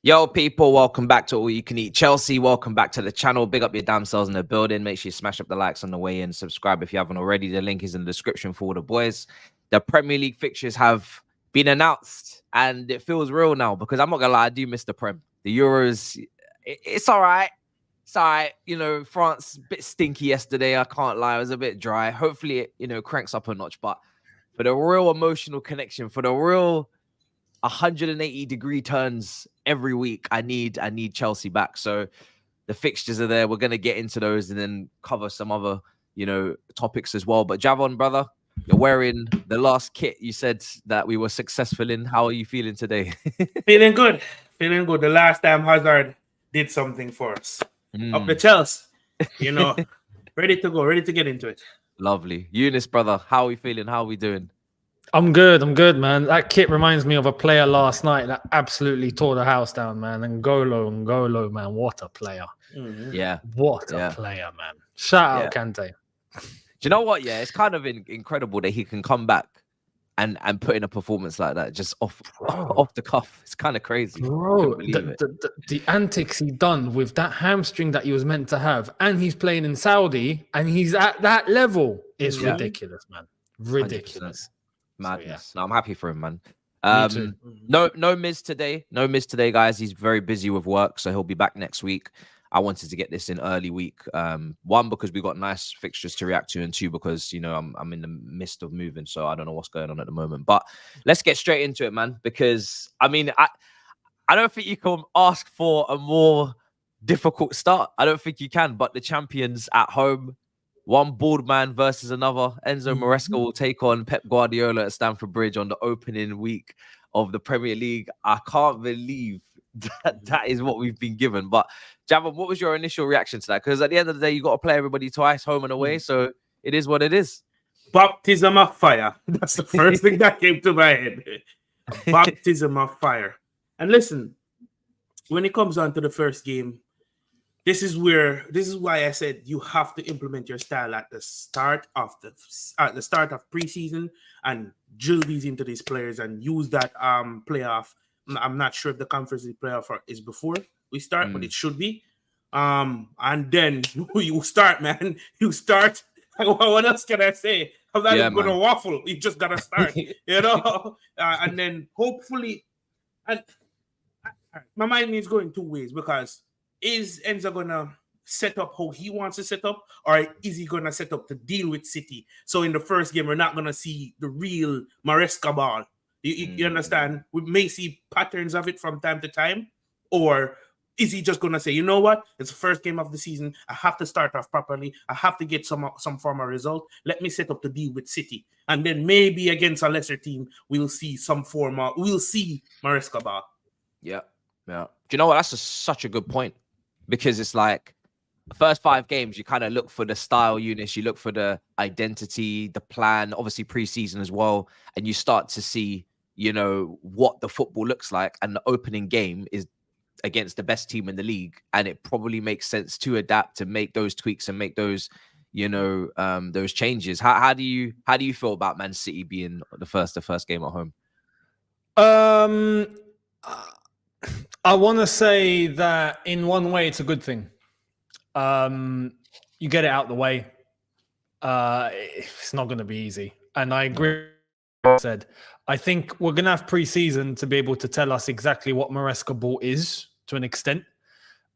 Yo, people, welcome back to All You Can Eat Chelsea. Welcome back to the channel. Big up your damn selves in the building. Make sure you smash up the likes on the way in. Subscribe if you haven't already. The link is in the description for all the boys. The Premier League fixtures have been announced, and it feels real now because I'm not going to lie, I do miss the Prem. The Euros, it's all right. It's all right. You know, France, a bit stinky yesterday. I can't lie. It was a bit dry. Hopefully, it, cranks up a notch. But for the real emotional connection, for the real 180-degree turns every week, I need Chelsea back. So the fixtures are there. We're going to get into those and then cover some other, topics as well. But Javon, brother, you're wearing the last kit you said that we were successful in. How are you feeling today? Feeling good. Feeling good. The last time Hazard did something for us. Up the Chelsea. Ready to go. Ready to get into it. Lovely. Younes, brother, how are we feeling? How are we doing? I'm good, man. That kit reminds me of a player last night that absolutely tore the house down, man. N'Golo, man. What a player. Mm-hmm. Yeah. What a player, man. Shout out Kante. Do you know what? Yeah, it's kind of incredible that he can come back and put in a performance like that, just off the cuff. It's kind of crazy. Bro, the antics he done with that hamstring that he was meant to have, and he's playing in Saudi, and he's at that level. It's ridiculous, man. Ridiculous. 100%. Madness. So, no, I'm happy for him, man. Too. No Miz today. No Miz today, guys. He's very busy with work, so he'll be back next week. I wanted to get this in early week. One, because we got nice fixtures to react to, and two, because I'm in the midst of moving, so I don't know what's going on at the moment. But let's get straight into it, man. Because I don't think you can ask for a more difficult start. I don't think you can. But the champions at home. One bald man versus another. Enzo Maresca will take on Pep Guardiola at Stamford Bridge on the opening week of the Premier League. I can't believe that is what we've been given. But Javon, what was your initial reaction to that? Because at the end of the day, you got to play everybody twice, home and away. So it is what it is. Baptism of fire. That's the first thing that came to my head. Baptism of fire. And listen, when it comes on to the first game, this is why I said you have to implement your style at the start of preseason and drill these into these players and use that playoff. I'm not sure if the conference playoff is before we start, but it should be. And then you start, man. You start. What else can I say? I'm not even gonna waffle. You just gotta start, and then hopefully, and my mind is going two ways because. Is Enzo gonna set up how he wants to set up, or is he gonna set up to deal with City? So in the first game, we're not gonna see the real Maresca ball. You understand? We may see patterns of it from time to time, or is he just gonna say, you know what? It's the first game of the season. I have to start off properly. I have to get some form of result. Let me set up to deal with City, and then maybe against a lesser team, we'll see Maresca ball. Yeah. Do you know what? That's such a good point. Because it's like the first 5 games, you kind of look for the style, Younes, you look for the identity, the plan, obviously preseason as well. And you start to see, what the football looks like. And the opening game is against the best team in the league. And it probably makes sense to adapt, to make those tweaks and make those, those changes. How do you feel about Man City being the first game at home? I want to say that in one way, it's a good thing. You get it out the way. It's not going to be easy. And I agree with what you said. I think we're going to have pre-season to be able to tell us exactly what Maresca ball is to an extent.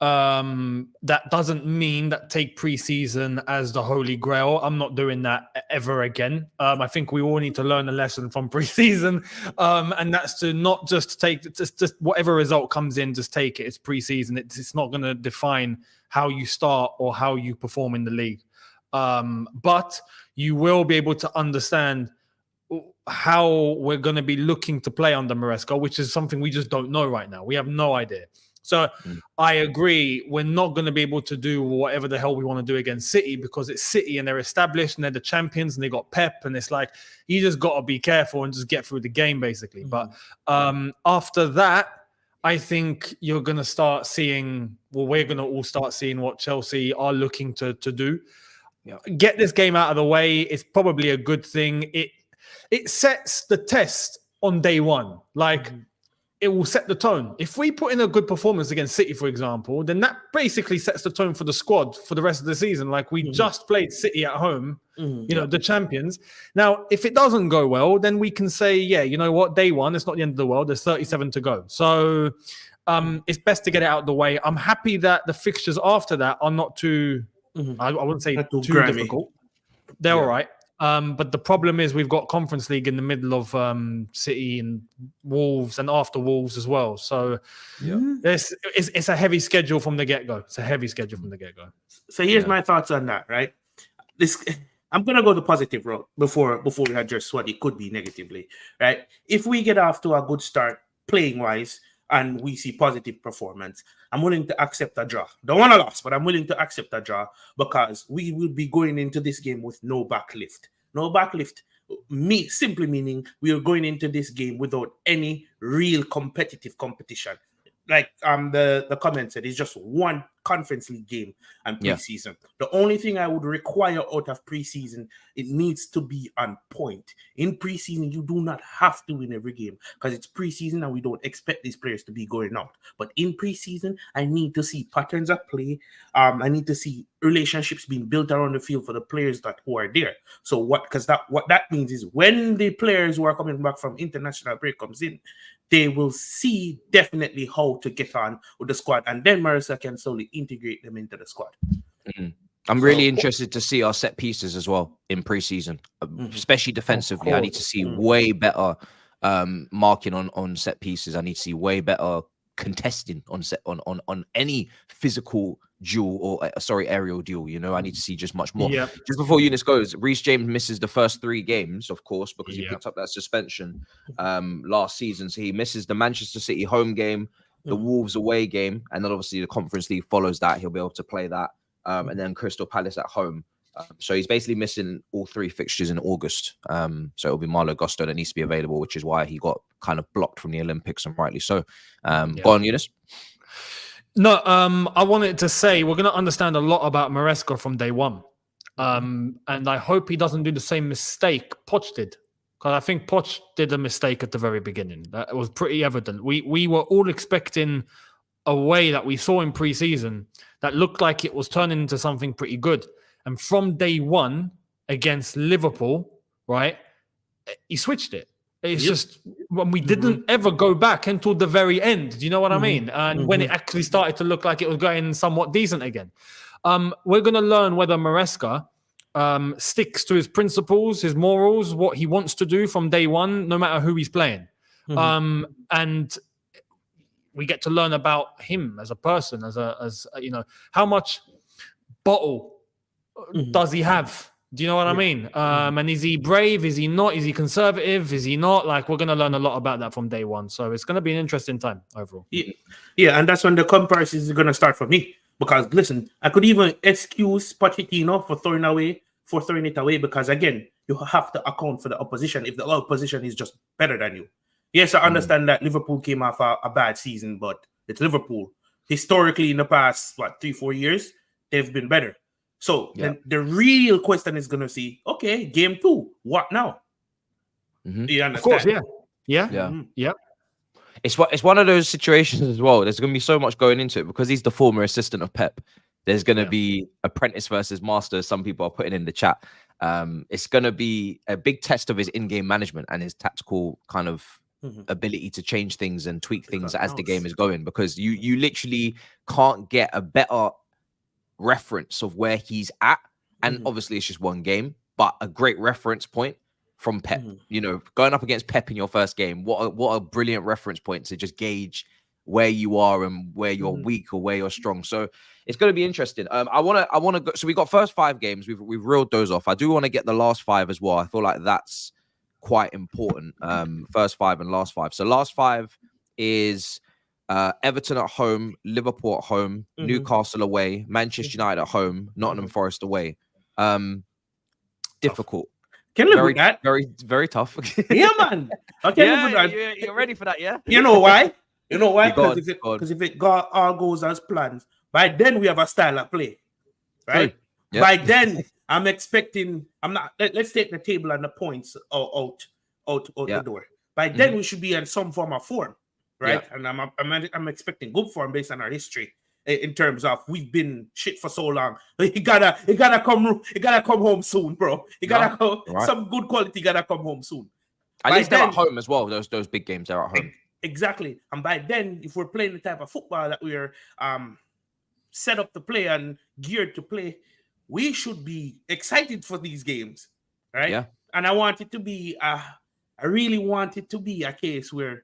That doesn't mean that take pre-season as the holy grail. I'm not doing that ever again. I think we all need to learn a lesson from pre-season, and that's to not just take just whatever result comes in, just take it. It's pre-season. It's not going to define how you start or how you perform in the league. But you will be able to understand how we're going to be looking to play under Maresca, which is something we just don't know right now. We have no idea. So I agree, we're not going to be able to do whatever the hell we want to do against City because it's City and they're established and they're the champions and they got Pep, and it's like, you just got to be careful and just get through the game, basically. But after that, I think you're going to start seeing, we're going to all start seeing what Chelsea are looking to do. Yeah. Get this game out of the way. It's probably a good thing. It sets the test on day one. Like, it will set the tone. If we put in a good performance against City, for example, then that basically sets the tone for the squad for the rest of the season. Like we just played City at home, you know, the champions. Now, if it doesn't go well, then we can say, yeah, you know what, day one, it's not the end of the world. There's 37 to go. So it's best to get it out of the way. I'm happy that the fixtures after that are not too, I wouldn't say too difficult. They're all right. But the problem is we've got Conference League in the middle of City and Wolves and after Wolves as well. So it's a heavy schedule from the get-go. It's a heavy schedule from the get-go. So here's my thoughts on that, right? I'm going to go the positive route before we address what it could be negatively, right? If we get off to a good start playing-wise and we see positive performance, I'm willing to accept a draw. Don't want a loss, but I'm willing to accept a draw because we will be going into this game with no backlift. No backlift, simply meaning we are going into this game without any real competitive competition. Like the comment said, it's just one Conference League game and preseason. The only thing I would require out of preseason, it needs to be on point. In preseason, you do not have to win every game because it's preseason and we don't expect these players to be going out. But in preseason, I need to see patterns of play. I need to see relationships being built around the field for the players who are there. So what that means is when the players who are coming back from international break comes in, they will see definitely how to get on with the squad, and then Maresca can slowly integrate them into the squad. I'm really interested to see our set pieces as well in preseason, especially defensively. I need to see way better marking on set pieces. I need to see way better contesting on any physical duel or aerial duel. You know, I need to see just much more. Just before Younes goes, Reece James misses the first 3 games, of course, because he picked up that suspension last season. So he misses the Manchester City home game, the Wolves away game, and then obviously the Conference League follows that. He'll be able to play that, and then Crystal Palace at home. So he's basically missing all 3 fixtures in August. So it'll be Malo Gusto that needs to be available, which is why he got kind of blocked from the Olympics, and rightly so. Go on, Younes. No, I wanted to say we're going to understand a lot about Maresca from day one. And I hope he doesn't do the same mistake Poch did. Because I think Poch did a mistake at the very beginning. That was pretty evident. We were all expecting a way that we saw in preseason that looked like it was turning into something pretty good. And from day one against Liverpool, right, he switched it. It's just when we didn't ever go back until the very end. Do you know what I mean? And when it actually started to look like it was going somewhat decent again. We're going to learn whether Maresca sticks to his principles, his morals, what he wants to do from day one, no matter who he's playing. And we get to learn about him as a person, as you know, how much bottle does he have? Do you know what I mean? And is he brave? Is he not? Is he conservative? Is he not? Like, we're going to learn a lot about that from day one. So it's going to be an interesting time overall. Yeah, and that's when the comparison is going to start for me. Because, listen, I could even excuse Pochettino for throwing it away because, again, you have to account for the opposition if the opposition is just better than you. Yes, I understand that Liverpool came off a bad season, but it's Liverpool. Historically, in the past, 3-4 years, they've been better. So then the real question is going to see, okay, game 2, what now? You understand? Of course, yeah. It's one of those situations as well. There's going to be so much going into it because he's the former assistant of Pep. There's going to be apprentice versus master, as some people are putting in the chat. It's going to be a big test of his in-game management and his tactical kind of ability to change things and tweak things as the game is going, because you literally can't get a better reference of where he's at, and obviously it's just one game, but a great reference point from Pep. You know, going up against Pep in your first game, what a brilliant reference point to just gauge where you are and where you're weak or where you're strong. So it's going to be interesting. I want to go. So we got first 5 games. We've reeled those off. I do want to get the last 5 as well. I feel like that's quite important. First 5 and last 5. So last 5 is Everton at home, Liverpool at home, Newcastle away, Manchester United at home, Nottingham Forest away. Difficult. Can live with that. Very, very tough. Yeah, man. Okay, live with that. You're ready for that, yeah? You know why? Because if it all goes as planned, by then we have a style of play, right? Yep. By then, I'm expecting. I'm not. Let's take the table and the points out the door. By then, we should be in some form of form. right? And I'm expecting good form based on our history in terms of we've been shit for so long. He gotta come home soon, bro. Some good quality gotta come home soon. At least they're at home as well. Those big games are at home. Exactly. And by then, if we're playing the type of football that we're set up to play and geared to play, we should be excited for these games, right? Yeah. And I want it to be, I really want it to be a case where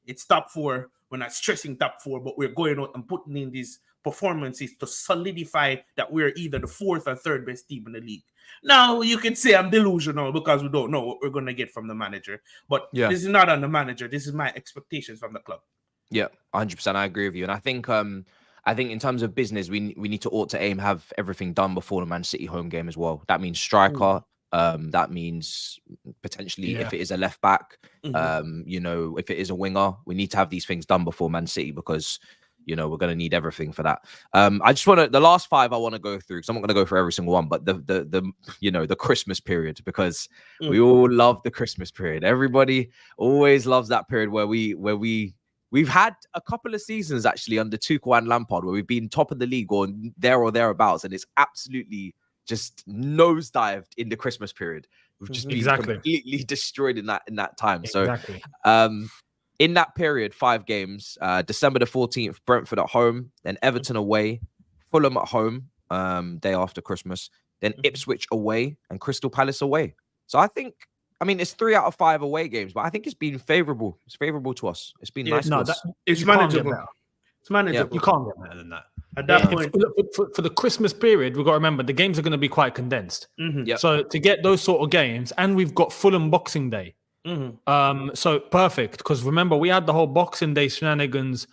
it's top 4. We're not stressing top 4, but we're going out and putting in these performances to solidify that we're either the 4th or 3rd best team in the league. Now, you can say I'm delusional because we don't know what we're going to get from the manager. But this is not on the manager. This is my expectations from the club. Yeah, 100%. I agree with you. And I think in terms of business, we need to aim have everything done before the Man City home game as well. That means striker. That means potentially if it is a left back, if it is a winger, we need to have these things done before Man City because we're going to need everything for that. I just want to the last 5 I want to go through because I'm not going to go for every single one, but the Christmas period because we all love the Christmas period. Everybody always loves that period where we've had a couple of seasons actually under Tuchel and Lampard where we've been top of the league or there or thereabouts, and it's absolutely just nosedived in the Christmas period. We've just been completely destroyed in that time. So in that period, 5 games, December the 14th, Brentford at home, then Everton away, Fulham at home, day after Christmas, then Ipswich away and Crystal Palace away. So it's 3 out of 5 away games, but I think it's been favorable. It's favorable to us. It's been nice. It's manageable. It's manageable. You can't get better than that. At that point, for the Christmas period, we've got to remember the games are going to be quite condensed. So to get those sort of games, and we've got Fulham Boxing Day. So perfect, because remember we had the whole Boxing Day shenanigans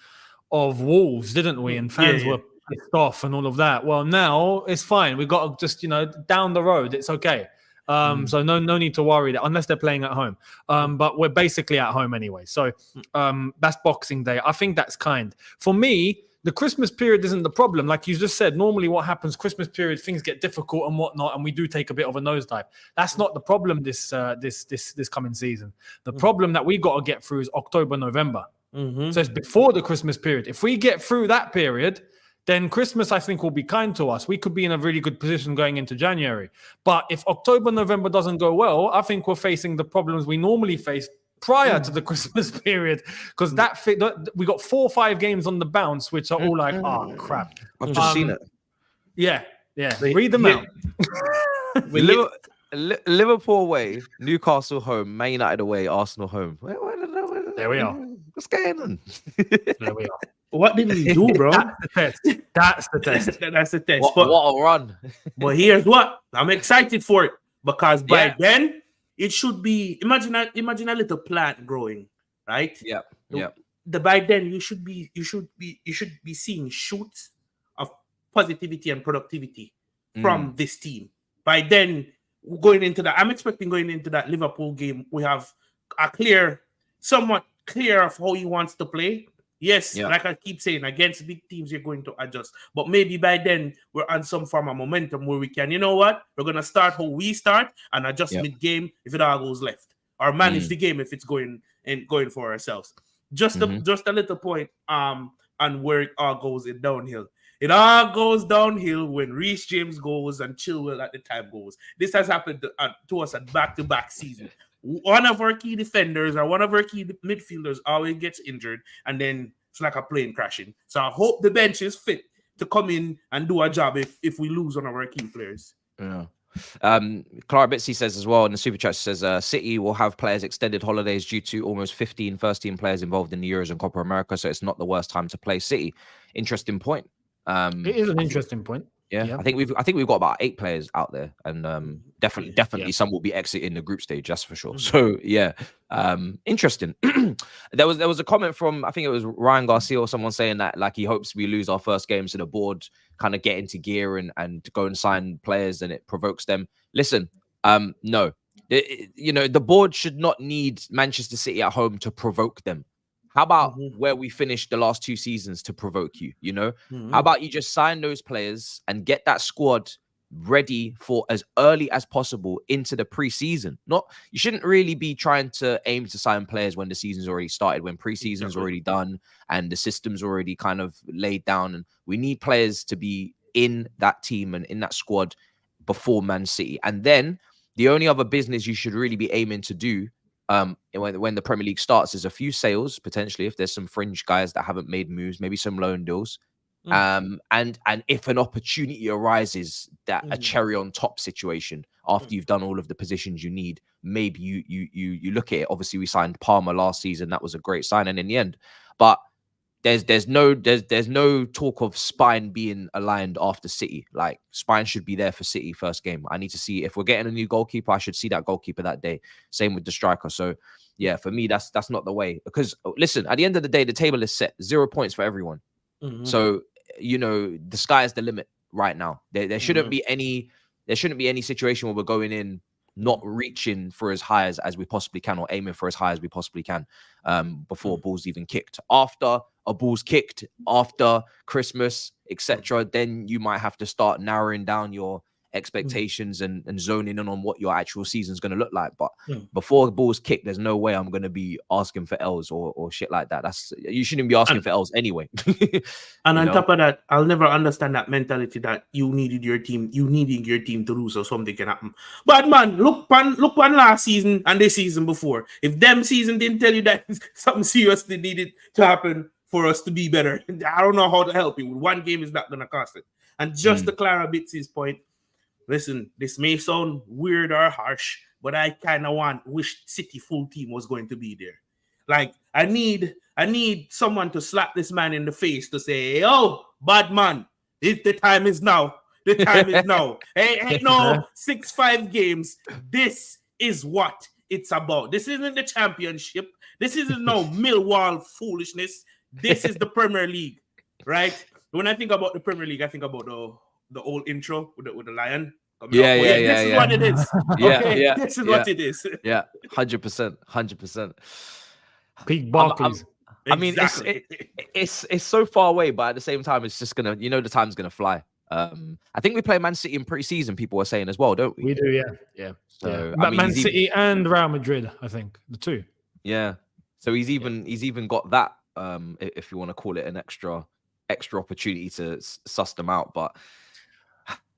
of Wolves, didn't we? And fans were pissed off and all of that. Well, now it's fine. We got to just down the road. It's okay. So no need to worry that unless they're playing at home. But we're basically at home anyway. So that's Boxing Day. I think that's kind. For me, the Christmas period isn't the problem. Like you just said, normally what happens, Christmas period, things get difficult and whatnot, and we do take a bit of a nosedive. That's not the problem this coming season. The problem that we got to get through is October, November. So it's before the Christmas period. If we get through that period, then Christmas, I think, will be kind to us. We could be in a really good position going into January. But if October, November doesn't go well, I think we're facing the problems we normally face prior to the Christmas period, because we got 4 or 5 games on the bounce, which are all like, oh crap. I've just seen it. Yeah. Read them out. Liverpool away, Newcastle home, Man United away, Arsenal home. There we are. What's going on? There we are. What did we do, bro? That's the test. That's the test. What a run. But here's what. I'm excited for it because by then, it should be, imagine a little plant growing, right? Yeah. By then you should be seeing shoots of positivity and productivity from this team. By then, I'm expecting going into that Liverpool game, we have somewhat clear of how he wants to play. Yes, like I keep saying, against big teams, you're going to adjust. But maybe by then, we're on some form of momentum where we can, you know what? We're going to start how we start and adjust mid-game if it all goes left. Or manage the game if it's going for ourselves. Just a little point on where it all goes downhill. It all goes downhill when Reece James goes and Chilwell at the time goes. This has happened to us at back-to-back season. One of our key defenders or one of our key midfielders always gets injured, and then it's like a plane crashing. So I hope the bench is fit to come in and do a job if we lose one of our key players. Yeah. Clara Bitsy says as well in the super chat, says City will have players extended holidays due to almost 15 first-team players involved in the Euros and Copa America, so it's not the worst time to play City. Interesting point. It is an interesting point. Yeah, I think we've got about 8 players out there, and definitely some will be exiting the group stage, that's for sure. So yeah, interesting. there was a comment from, I think it was Ryan Garcia or someone saying that like he hopes we lose our first game so the board kind of get into gear and go and sign players and it provokes them. Listen, no, the board should not need Manchester City at home to provoke them. How about where we finished the last 2 seasons to provoke you? How about you just sign those players and get that squad ready for as early as possible into the preseason. You shouldn't really be trying to aim to sign players when the season's already started, when preseason's already done and the system's already kind of laid down. And we need players to be in that team and in that squad before Man City. And then the only other business you should really be aiming to do when the Premier League starts is a few sales, potentially, if there's some fringe guys that haven't made moves, maybe some loan deals. And if an opportunity arises, that a cherry on top situation after you've done all of the positions you need, maybe you look at it. Obviously, we signed Palmer last season. That was a great signing in the end. But there's no talk of Spine being aligned after City. Like, Spine should be there for City first game. I need to see if we're getting a new goalkeeper. I should see that goalkeeper that day. Same with the striker. So yeah, for me, that's not the way. Because listen, at the end of the day, the table is set. 0 points for everyone. So, you know, the sky is the limit right now. There shouldn't be any situation where we're going in not reaching for as high as we possibly can, or aiming for as high as we possibly can before ball's even kicked. After a ball's kicked, after Christmas, etc., then you might have to start narrowing down your expectations and zoning in on what your actual season's going to look like. But before the ball's kicked, there's no way I'm going to be asking for L's or shit like that. You shouldn't be asking for L's anyway. And on top of that, I'll never understand that mentality that you needing your team to lose or something can happen. But man, look one last season and this season before. If them season didn't tell you that something seriously needed to happen for us to be better, I don't know how to help you. One game is not going to cost it. And just to Clara Bits's point, listen, this may sound weird or harsh, but I kind of wish City full team was going to be there. Like, I need someone to slap this man in the face to say, "Oh, bad man, the time is now. The time is now. Ain't no 6-5 games. This is what it's about. This isn't the championship. This isn't no Millwall foolishness. This is the Premier League, right?" When I think about the Premier League, I think about the old intro with the lion. This is what it is. This is what it is. 100%. Peak Barclays. I mean, it's so far away, but at the same time, it's just gonna, the time's gonna fly. I think we play Man City in pre-season. People were saying as well, don't we? We do, yeah. So I mean, Man City and Real Madrid, I think the two. Yeah. So he's even got that. If you want to call it an extra opportunity to suss them out, but.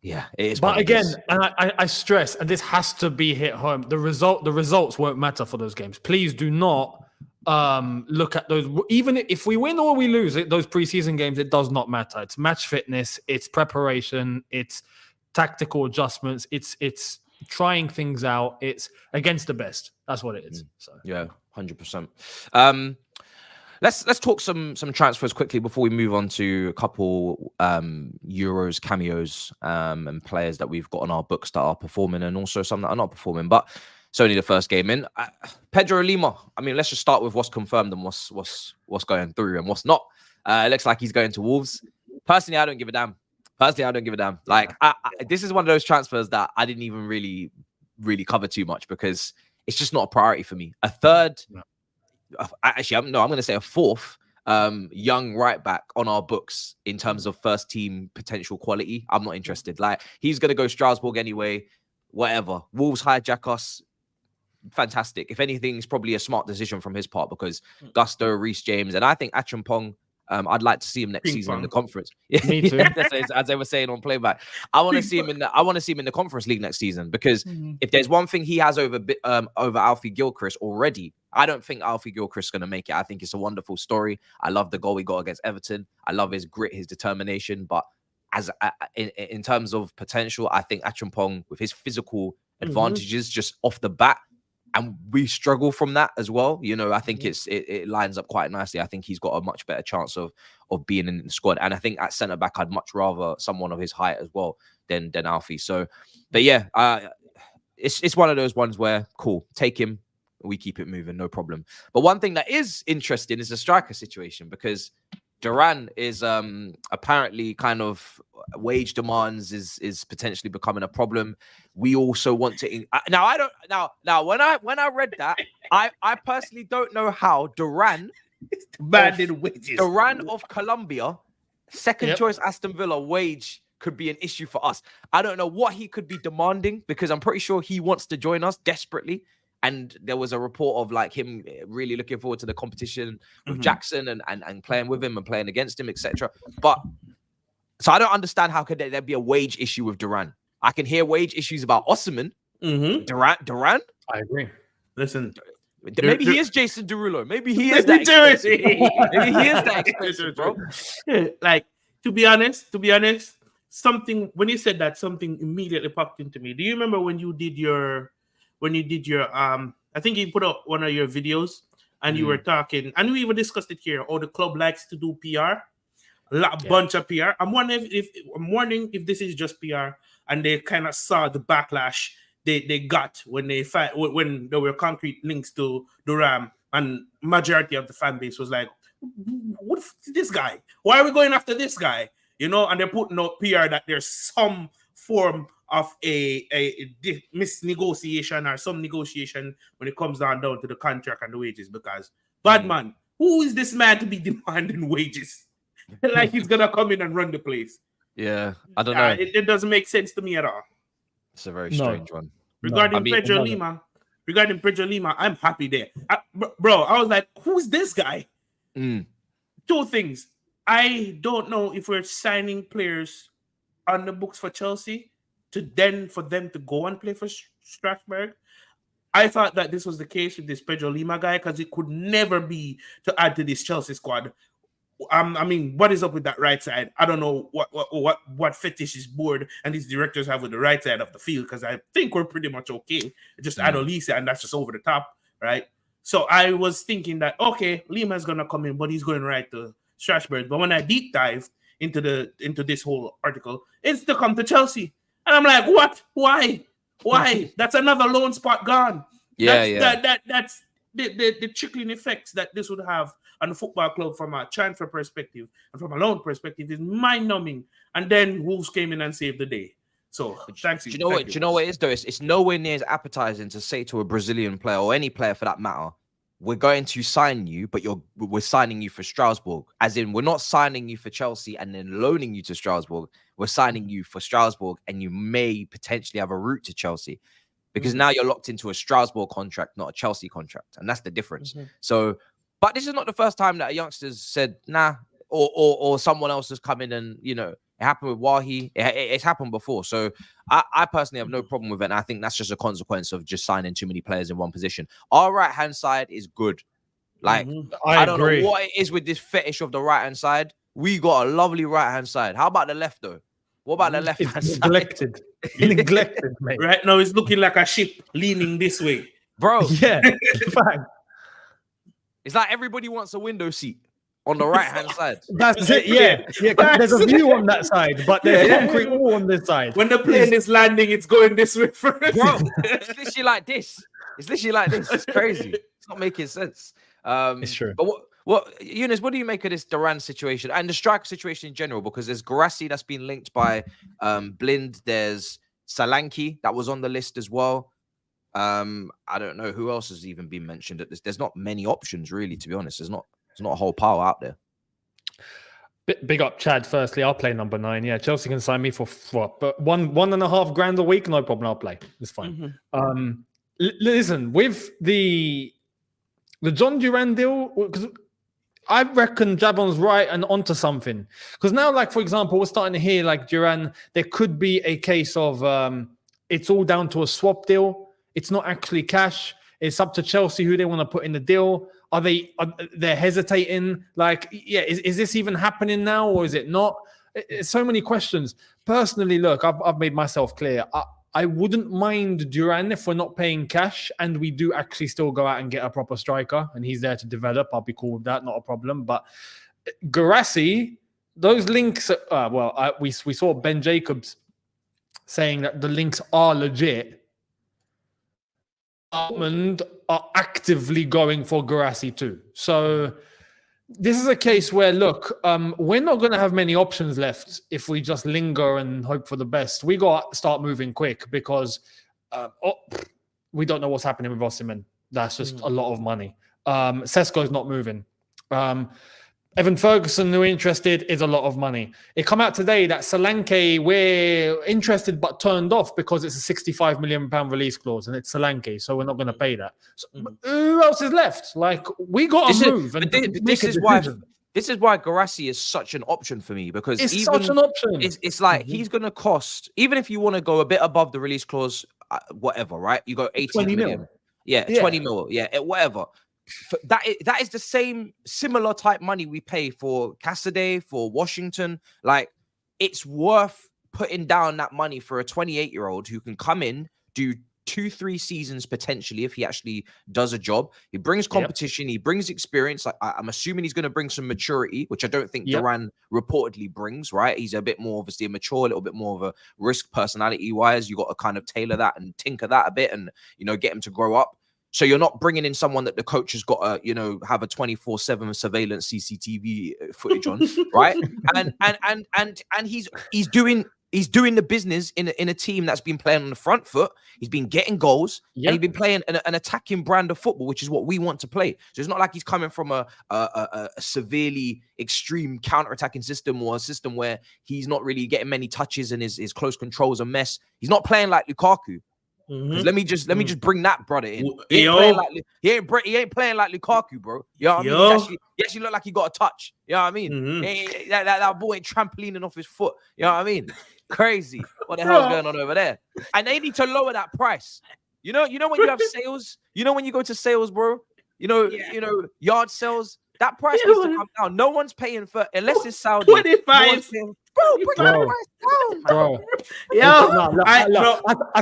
Yeah, it is. But again, and I stress, and this has to be hit home. The results won't matter for those games. Please do not look at those. Even if we win or we lose those preseason games, it does not matter. It's match fitness, it's preparation, it's tactical adjustments, it's trying things out. It's against the best. That's what it is. So yeah, 100%. Let's talk some transfers quickly before we move on to a couple Euros cameos and players that we've got on our books that are performing, and also some that are not performing. But it's only the first game in. Pedro Lima. I mean, let's just start with what's confirmed and what's going through and what's not. It looks like he's going to Wolves. Personally, I don't give a damn. Like, this is one of those transfers that I didn't even really cover too much because it's just not a priority for me. A third. No. Actually, I'm going to say a fourth young right back on our books in terms of first team potential quality. I'm not interested. Like, he's going to go Strasbourg anyway, whatever. Wolves hijack us. Fantastic. If anything, it's probably a smart decision from his part because Gusto, Reece James, and I think Achampong, I'd like to see him next season in the conference. Me too. As they were saying on playback, I want to see him in the Conference League next season because if there's one thing he has over Alfie Gilchrist already, I don't think Alfie Gilchrist is going to make it. I think it's a wonderful story. I love the goal he got against Everton. I love his grit, his determination. But in terms of potential, I think Achampong with his physical advantages just off the bat, and we struggle from that as well. I think it lines up quite nicely. I think he's got a much better chance of being in the squad. And I think at centre back, I'd much rather someone of his height as well than Alfie. So, but yeah, it's one of those ones where cool, take him. We keep it moving, no problem. But one thing that is interesting is the striker situation because Duran is apparently kind of wage demands is potentially becoming a problem. We also want to now when I read that, I personally don't know how Duran wages. Duran of Colombia, second choice Aston Villa wage could be an issue for us. I don't know what he could be demanding because I'm pretty sure he wants to join us desperately. And there was a report of like him really looking forward to the competition with Jackson and playing with him and playing against him, etc. But so I don't understand how could there be a wage issue with Duran. I can hear wage issues about Osimhen. Duran. I agree. Listen, maybe he is Jason Derulo. Maybe he is that expensive. Maybe he is that expensive, bro. Like, to be honest, something when you said that, something immediately popped into me. Do you remember when you did your I think you put up one of your videos and you were talking, and we even discussed it here. The club likes to do PR. Bunch of PR. I'm wondering if this is just PR and they kind of saw the backlash they got when when there were concrete links to Duran, and majority of the fan base was like, what is this guy? Why are we going after this guy? You know, and they're putting out PR that there's some form of a misnegotiation or some negotiation when it comes down to the contract and the wages, because bad man, who is this man to be demanding wages? Like he's gonna come in and run the place. Yeah, I don't know. It doesn't make sense to me at all. It's a very strange one. Regarding Pedro Lima, I'm happy there. Bro, I was like, who's this guy? Two things. I don't know if we're signing players on the books for Chelsea for them to go and play for Strasbourg. I thought that this was the case with this Pedro Lima guy, because it could never be to add to this Chelsea squad. I mean, what is up with that right side? I don't know what fetish his board and these directors have with the right side of the field, because I think we're pretty much okay. Just Adolisa, and that's just over the top, right? So I was thinking that, okay, Lima's going to come in, but he's going right to Strasbourg. But when I deep dive into this whole article, it's to come to Chelsea. And I'm like, what? Why? That's another loan spot gone. That's the trickling effects that this would have on the football club from a transfer perspective and from a loan perspective is mind-numbing. And then Wolves came in and saved the day. So thanks. Do you know what it is though? It's nowhere near as appetizing to say to a Brazilian player or any player for that matter, we're going to sign you, but we're signing you for Strasbourg. As in, we're not signing you for Chelsea and then loaning you to Strasbourg. We're signing you for Strasbourg, and you may potentially have a route to Chelsea. Because now you're locked into a Strasbourg contract, not a Chelsea contract. And that's the difference. So, but this is not the first time that a youngster's said, nah, or someone else has come in and, you know, it happened with Wahi. It's happened before. So I personally have no problem with it. And I think that's just a consequence of just signing too many players in one position. Our right-hand side is good. Like, I don't know what it is with this fetish of the right-hand side. We got a lovely right-hand side. How about the left, though? What about the left-hand side? Neglected, mate. Right now, it's looking like a ship leaning this way. Bro. Yeah. It's like everybody wants a window seat on the right-hand side. That's it, yeah. There's a view on that side, but there's concrete wall on this side. When the plane is landing, it's going this way first. Bro, it's literally like this. It's crazy. It's not making sense. It's true. But what Younes, what do you make of this Duran situation and the striker situation in general? Because there's Guirassy that's been linked by Blind. There's Solanke that was on the list as well. I don't know who else has even been mentioned at this. There's not many options, really, to be honest. There's not a whole pile out there. Big up Chad. Firstly, I'll play number 9. Yeah, Chelsea can sign me for what? But $1.5 grand a week, no problem. I'll play. It's fine. Listen, with the John Duran deal, because I reckon Javon's right and onto something. Because now, like, for example, we're starting to hear, like, Duran, there could be a case of it's all down to a swap deal. It's not actually cash. It's up to Chelsea who they want to put in the deal. They're hesitating? Like, yeah, is this even happening now or is it not? It's so many questions. Personally, look, I've made myself clear. I wouldn't mind Duran if we're not paying cash and we do actually still go out and get a proper striker and he's there to develop. I'll be cool with that, not a problem. But Guirassy, those links, we saw Ben Jacobs saying that the links are legit. Dortmund are actively going for Guirassy too. So this is a case where, look, we're not going to have many options left if we just linger and hope for the best. We got to start moving quick because we don't know what's happening with Osimhen. That's just a lot of money. Sesko's not moving. Evan Ferguson, who interested, is a lot of money. It come out today that Solanke, we're interested but turned off because it's a £65 million release clause and it's Solanke, so we're not going to pay that. So, who else is left? Like, we got to move. This is why Guirassy is such an option for me, because it's such an option. It's like he's going to cost, even if you want to go a bit above the release clause, whatever, right? You go 18 million. Mil. Yeah, 20 mil. Yeah, whatever. That is the same similar type money we pay for Cassidy, for Washington. Like, it's worth putting down that money for a 28-year-old who can come in, do 2-3 seasons potentially if he actually does a job. He brings competition, he brings experience. Like, I'm assuming he's going to bring some maturity, which I don't think Duran reportedly brings, right? He's a bit more obviously mature, a little bit more of a risk personality wise. You got to kind of tailor that and tinker that a bit and, you know, get him to grow up. So you're not bringing in someone that the coach has got to, you know, have a 24/7 surveillance CCTV footage on, right? And he's doing the business in a team that's been playing on the front foot. He's been getting goals, and he's been playing an attacking brand of football, which is what we want to play. So it's not like he's coming from a severely extreme counter-attacking system, or a system where he's not really getting many touches and his close control's a mess. He's not playing like Lukaku. Let me just bring that brother in. He ain't playing like Lukaku, bro. You know what I mean? He actually look like he got a touch. You know what I mean? That ball ain't trampolining off his foot. You know what I mean? Crazy. What the hell's going on over there? And they need to lower that price. You know when you have sales, you know when you go to sales, bro. You know yard sales. That price needs to come down. No one's paying for, unless it's Saudi. 25. Bro, bring that price down, bro. I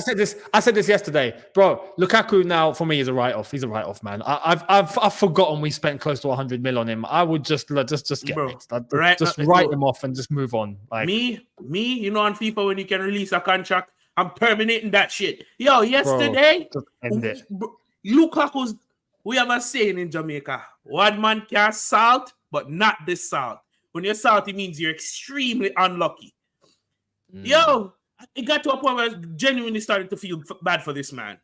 said this yesterday, bro. Lukaku now for me is a write-off. He's a write-off, man. I've forgotten we spent close to 100 mil on him. I would just get it. Just write him off and just move on. Like me, you know, on FIFA when you can release a contract, I'm terminating that shit. Yo, yesterday, bro, just end it. Lukaku's. We have a saying in Jamaica: one man can salt, but not this salt. When you're salty, means you're extremely unlucky. Yo, it got to a point where I genuinely started to feel bad for this man.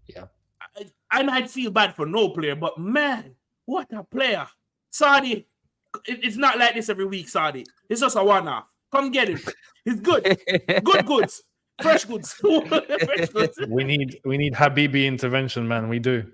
Yeah. I might feel bad for no player, but man, what a player. Saudi, it's not like this every week, Saudi. It's just a one-off. Come get him. He's good. Good goods. Fresh goods. Fresh goods. We need Habibi intervention, man. We do.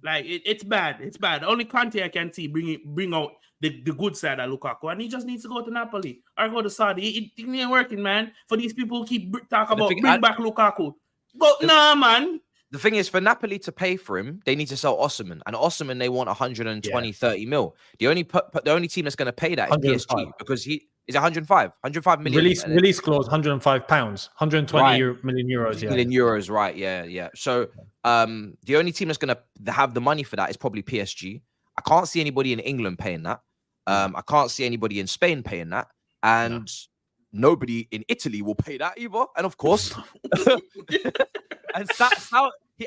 Like, it's bad. It's bad. Only Conte I can see bring out the good side of Lukaku, and he just needs to go to Napoli or go to Saudi. It ain't working, man. For these people who keep talking about bring back Lukaku. But nah, man. The thing is, for Napoli to pay for him, they need to sell Osimhen. And Osimhen, they want 30 mil. The only team that's going to pay that is PSG, because he is 105 million. Release clause, £105, 120 million euros. Yeah. Million euros, right? Yeah. So the only team that's going to have the money for that is probably PSG. I can't see anybody in England paying that. I can't see anybody in Spain paying that. And nobody in Italy will pay that either. And of course, and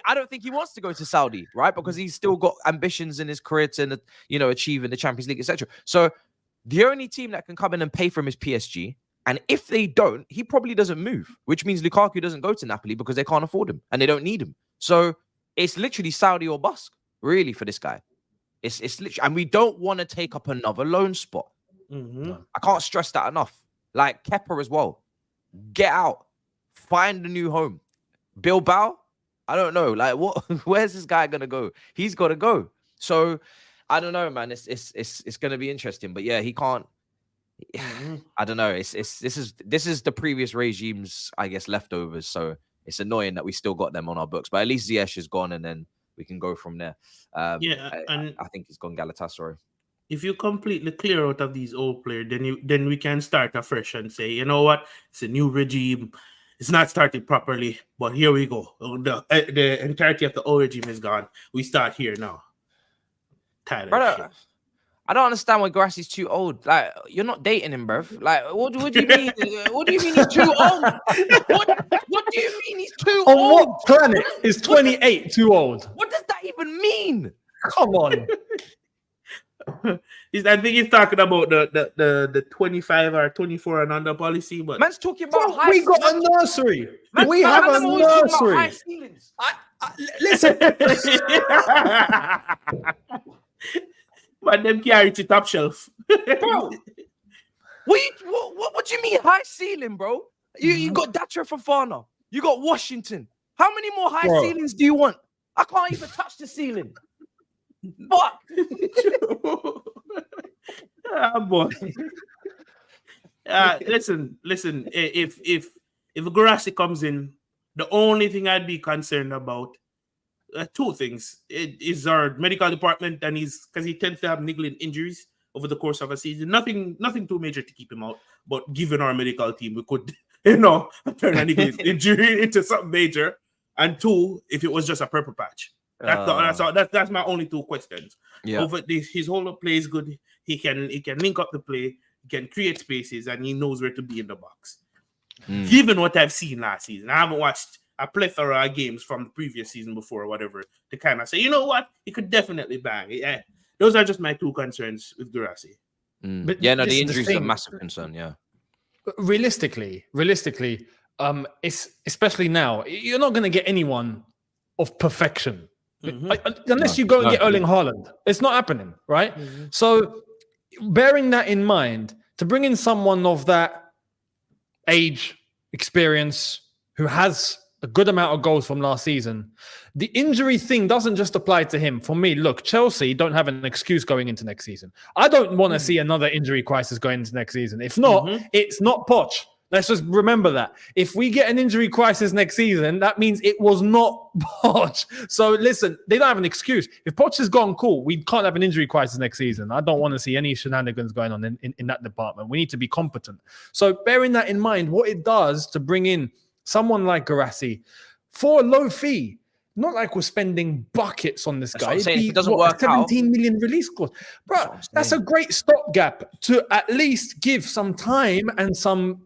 I don't think he wants to go to Saudi, right? Because he's still got ambitions in his career to, achieving the Champions League, etc. So the only team that can come in and pay for him is PSG. And if they don't, he probably doesn't move, which means Lukaku doesn't go to Napoli because they can't afford him and they don't need him. So it's literally Saudi or bust, really, for this guy. It's literally, and we don't want to take up another loan spot. I can't stress that enough. Like Kepa as well. Get out. Find a new home. Bilbao? I don't know. Like, what? Where's this guy gonna go? He's got to go. So I don't know, man. It's gonna be interesting. But yeah, he can't. I don't know. This is the previous regime's, I guess, leftovers. So it's annoying that we still got them on our books. But at least Ziyech is gone, and then we can go from there. I think he's gone Galatasaray. If you completely clear out of these old players, then we can start afresh and say, you know what? It's a new regime. It's not started properly, but here we go. The entirety of the old regime is gone. We start here now. Tired of shit. I don't understand why Guirassy's too old. Like, you're not dating him, bruv. Like, what do you mean? What do you mean he's too old? What do you mean he's too old? On what planet is 28 too old? What does that even mean? Come on. I think he's talking about the 25 or 24 and under policy. But man's talking about we got a nursery. We have a nursery. Listen. But them carry to top shelf. Bro, what do you mean high ceiling, bro? You got Dacha Fofana. You got Washington. How many more high ceilings do you want? I can't even touch the ceiling. Fuck. Boy. Listen. If Guirassy comes in, the only thing I'd be concerned about, two things. It is our medical department, and because he tends to have niggling injuries over the course of a season. Nothing too major to keep him out. But given our medical team, we could, turn a niggling injury into something major. And two, if it was just a purple patch. That's my only two questions. Yeah. Over this, his whole play is good. He can link up the play, he can create spaces, and he knows where to be in the box. Given what I've seen last season, I haven't watched a plethora of games from the previous season before or whatever to kind of say, you know what, he could definitely bang. Yeah, those are just my two concerns with Guirassy. But yeah, no, the injuries are a massive concern. Yeah, realistically, it's especially now, you're not going to get anyone of perfection unless you go and get Erling Haaland. It's not happening, right? So, bearing that in mind, to bring in someone of that age, experience, who has a good amount of goals from last season, the injury thing doesn't just apply to him. For me, look, Chelsea don't have an excuse going into next season. I don't want to see another injury crisis going into next season. If not, it's not Poch. Let's just remember that. If we get an injury crisis next season, that means it was not Poch. So listen, they don't have an excuse. If Poch is gone, cool. We can't have an injury crisis next season. I don't want to see any shenanigans going on in that department. We need to be competent. So bearing that in mind, what it does to bring in someone like Guirassy for a low fee, not like we're spending buckets on this guy. If it doesn't work 17 million release clause. Bro, that's a great stopgap to at least give some time and some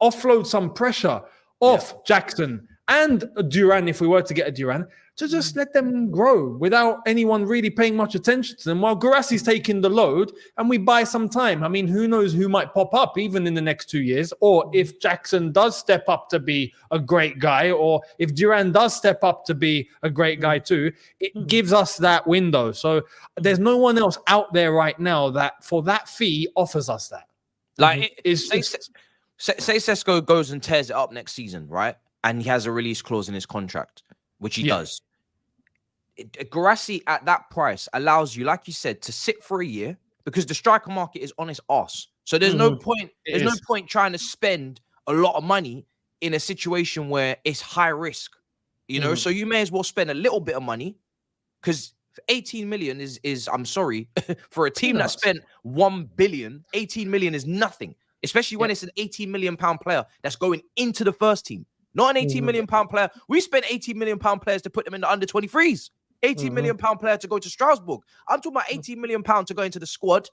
offload some pressure off Jackson and Duran, if we were to get a Duran, to just let them grow without anyone really paying much attention to them while Guirassy's taking the load and we buy some time. I mean, who knows who might pop up even in the next 2 years, or if Jackson does step up to be a great guy, or if Duran does step up to be a great guy too, it gives us that window. So there's no one else out there right now that for that fee offers us that. Like, say Sesko goes and tears it up next season, right? And he has a release clause in his contract, which he does. Guirassy at that price allows you, like you said, to sit for a year because the striker market is on its ass. So there's no point. There's no point trying to spend a lot of money in a situation where it's high risk, So you may as well spend a little bit of money because 18 million is I'm sorry, for a team that spent 1 billion, 18 million is nothing. Especially when it's an 18 million pound player that's going into the first team, not an 18 million pound player. We spent 18 million pound players to put them in the under 23s, 18 million pound player to go to Strasbourg. I'm talking about 18 million pound to go into the squad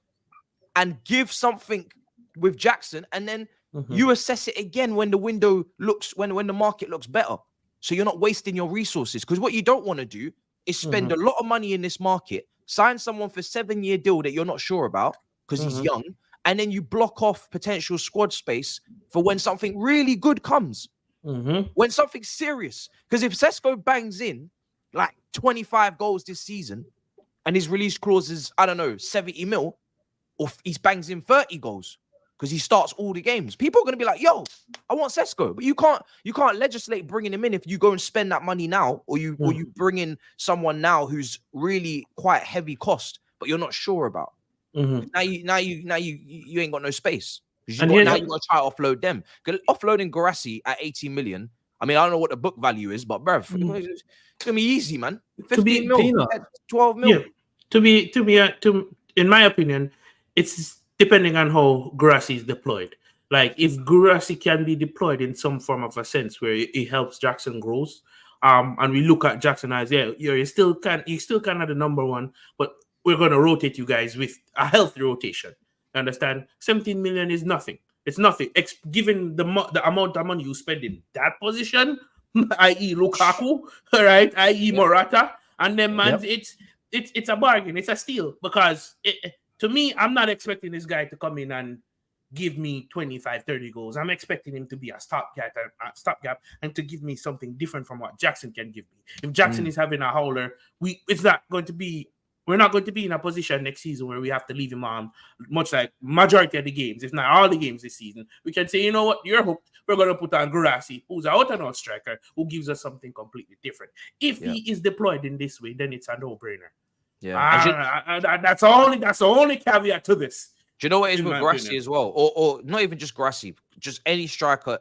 and give something with Jackson. And then you assess it again when the window looks, when the market looks better. So you're not wasting your resources. Because what you don't want to do is spend a lot of money in this market, sign someone for a 7-year deal that you're not sure about because he's young. And then you block off potential squad space for when something really good comes. When something's serious. Because if Sesko bangs in like 25 goals this season and his release clause is, I don't know, 70 mil, or he bangs in 30 goals because he starts all the games, people are going to be like, yo, I want Sesko. But you can't legislate bringing him in if you go and spend that money now, or you bring in someone now who's really quite heavy cost, but you're not sure about. Now you ain't got no space. Now you got to try to offload them. Offloading Guirassy at 18 million. I mean, I don't know what the book value is, but bruv, it's gonna be easy, man. 15 mil, 12 mil. Yeah. In my opinion, it's depending on how Guirassy is deployed. Like if Guirassy can be deployed in some form of a sense where it helps Jackson grows, and we look at Jackson as you still can have the number one, but we're going to rotate you guys with a healthy rotation. Understand? 17 million is nothing. It's nothing. Given the amount of money you spend in that position, i.e. Lukaku, right? I.e. Morata, and then it's a bargain. It's a steal because to me, I'm not expecting this guy to come in and give me 25, 30 goals. I'm expecting him to be a stopgap and to give me something different from what Jackson can give me. If Jackson is having a howler, it's not going to be We're not going to be in a position next season where we have to leave him on, much like majority of the games, if not all the games this season. We can say, you know what, you're hooked. We're going to put on Guirassy, who's an out-and-out striker, who gives us something completely different. If he is deployed in this way, then it's a no-brainer. Yeah, that's the only caveat to this. Do you know what it is with Guirassy as well? Or not even just Guirassy, just any striker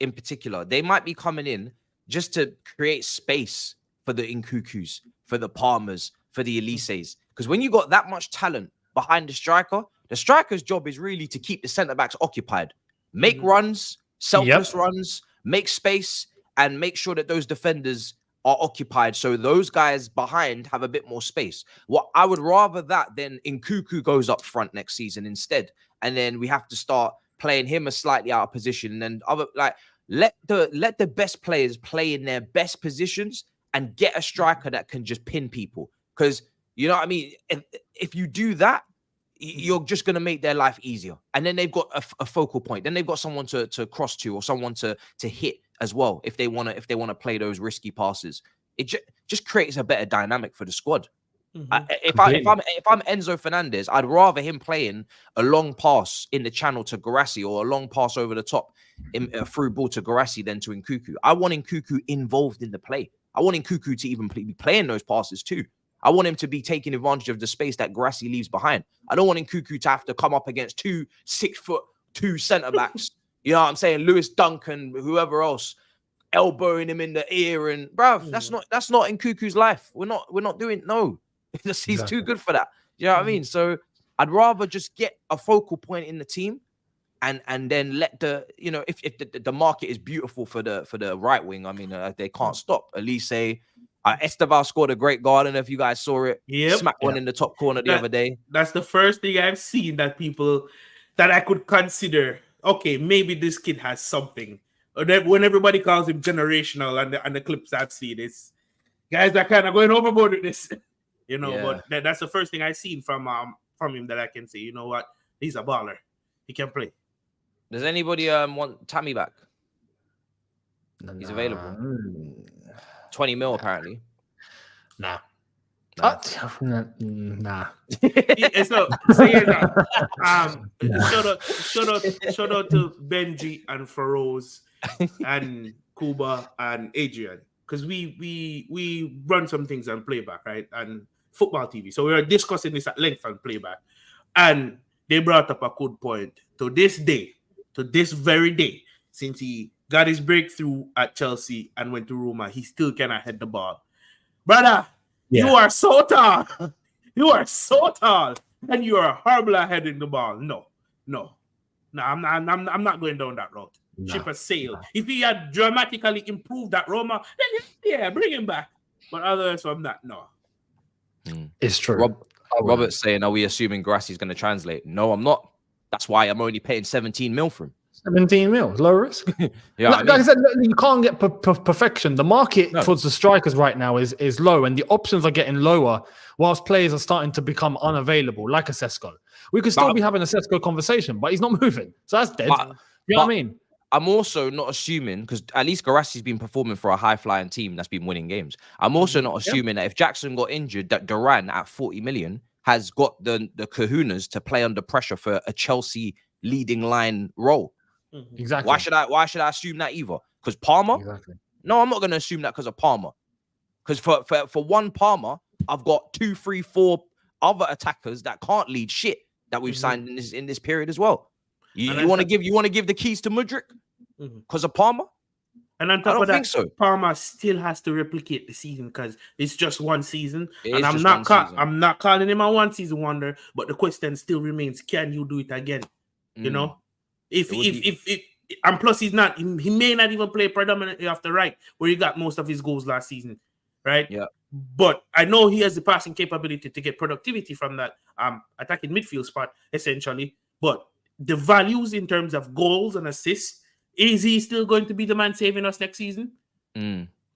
in particular. They might be coming in just to create space for the Nkukus, for the Palmers, for the Elises. Because when you got that much talent behind the striker's job is really to keep the centre-backs occupied. Make runs, selfless runs, make space, and make sure that those defenders are occupied so those guys behind have a bit more space. What I would rather that than Nkuku goes up front next season instead. And then we have to start playing him a slightly out of position. And other let the best players play in their best positions and get a striker that can just pin people. Because, you know what I mean? If you do that, you're just going to make their life easier. And then they've got a focal point. Then they've got someone to cross to or someone to hit as well if they want to play those risky passes. It just creates a better dynamic for the squad. If I'm Enzo Fernandez, I'd rather him playing a long pass in the channel to Guirassy or a long pass over the top through ball to Guirassy than to Nkuku. I want Nkuku involved in the play. I want Nkuku to even be playing those passes too. I want him to be taking advantage of the space that Guirassy leaves behind. I don't want Nkuku to have to come up against 2 6'2" centre-backs. You know what I'm saying? Lewis Duncan, whoever else, elbowing him in the ear. And bruv, that's not Nkuku's life. We're not doing, no. He's too good for that. You know what I mean? So I'd rather just get a focal point in the team and then let if the market is beautiful for the right wing, I mean, they can't stop. Elise, Esteval scored a great goal. I don't know if you guys saw it. Smack one in the top corner the other day. That's the first thing I've seen that I could consider, okay, maybe this kid has something. Or that when everybody calls him generational and the clips I've seen, it's guys are kind of going overboard with this. But that's the first thing I've seen from him that I can say, you know what, he's a baller. He can play. Does anybody want Tammy back? He's available. 20 mil apparently. Nah. So shout out to Benji and Feroz and Kuba and Adrian, because we run some things on playback, right? And football TV. So we were discussing this at length on playback, and they brought up a good point. To this very day, since he got his breakthrough at Chelsea and went to Roma, he still cannot head the ball. Brother, you are so tall. You are so tall, and you are horrible at heading the ball. No, I'm not going down that route. No. Ship a sail. If he had dramatically improved that Roma, then bring him back. But otherwise, I'm not. No, it's true. Robert's saying, "Are we assuming Guirassy's going to translate?" No, I'm not. That's why I'm only paying 17 mil for him. 17 mil, low risk. Like I said, you can't get perfection. The market towards the strikers right now is low, and the options are getting lower whilst players are starting to become unavailable, like a Sesko. We could still be having a Sesko conversation, but he's not moving. So that's dead. You know what I mean? I'm also not assuming, because at least Guirassy's been performing for a high-flying team that's been winning games. I'm also not assuming that if Jackson got injured, that Duran at 40 million has got the kahunas to play under pressure for a Chelsea leading line role. Exactly. Why should I assume that either? Because Palmer? Exactly. No, I'm not going to assume that because of Palmer. Because for one Palmer, I've got 2, 3, 4 other attackers that can't lead shit that we've signed in this period as well. You want to give the keys to Mudryk because of Palmer? And on top of that, Palmer still has to replicate the season because it's just one season. And I'm not calling him a one-season wonder, but the question still remains: can you do it again? You know, if and plus he may not even play predominantly off the right, where he got most of his goals last season, right? Yeah. But I know he has the passing capability to get productivity from that attacking midfield spot essentially. But the values in terms of goals and assists, is he still going to be the man saving us next season?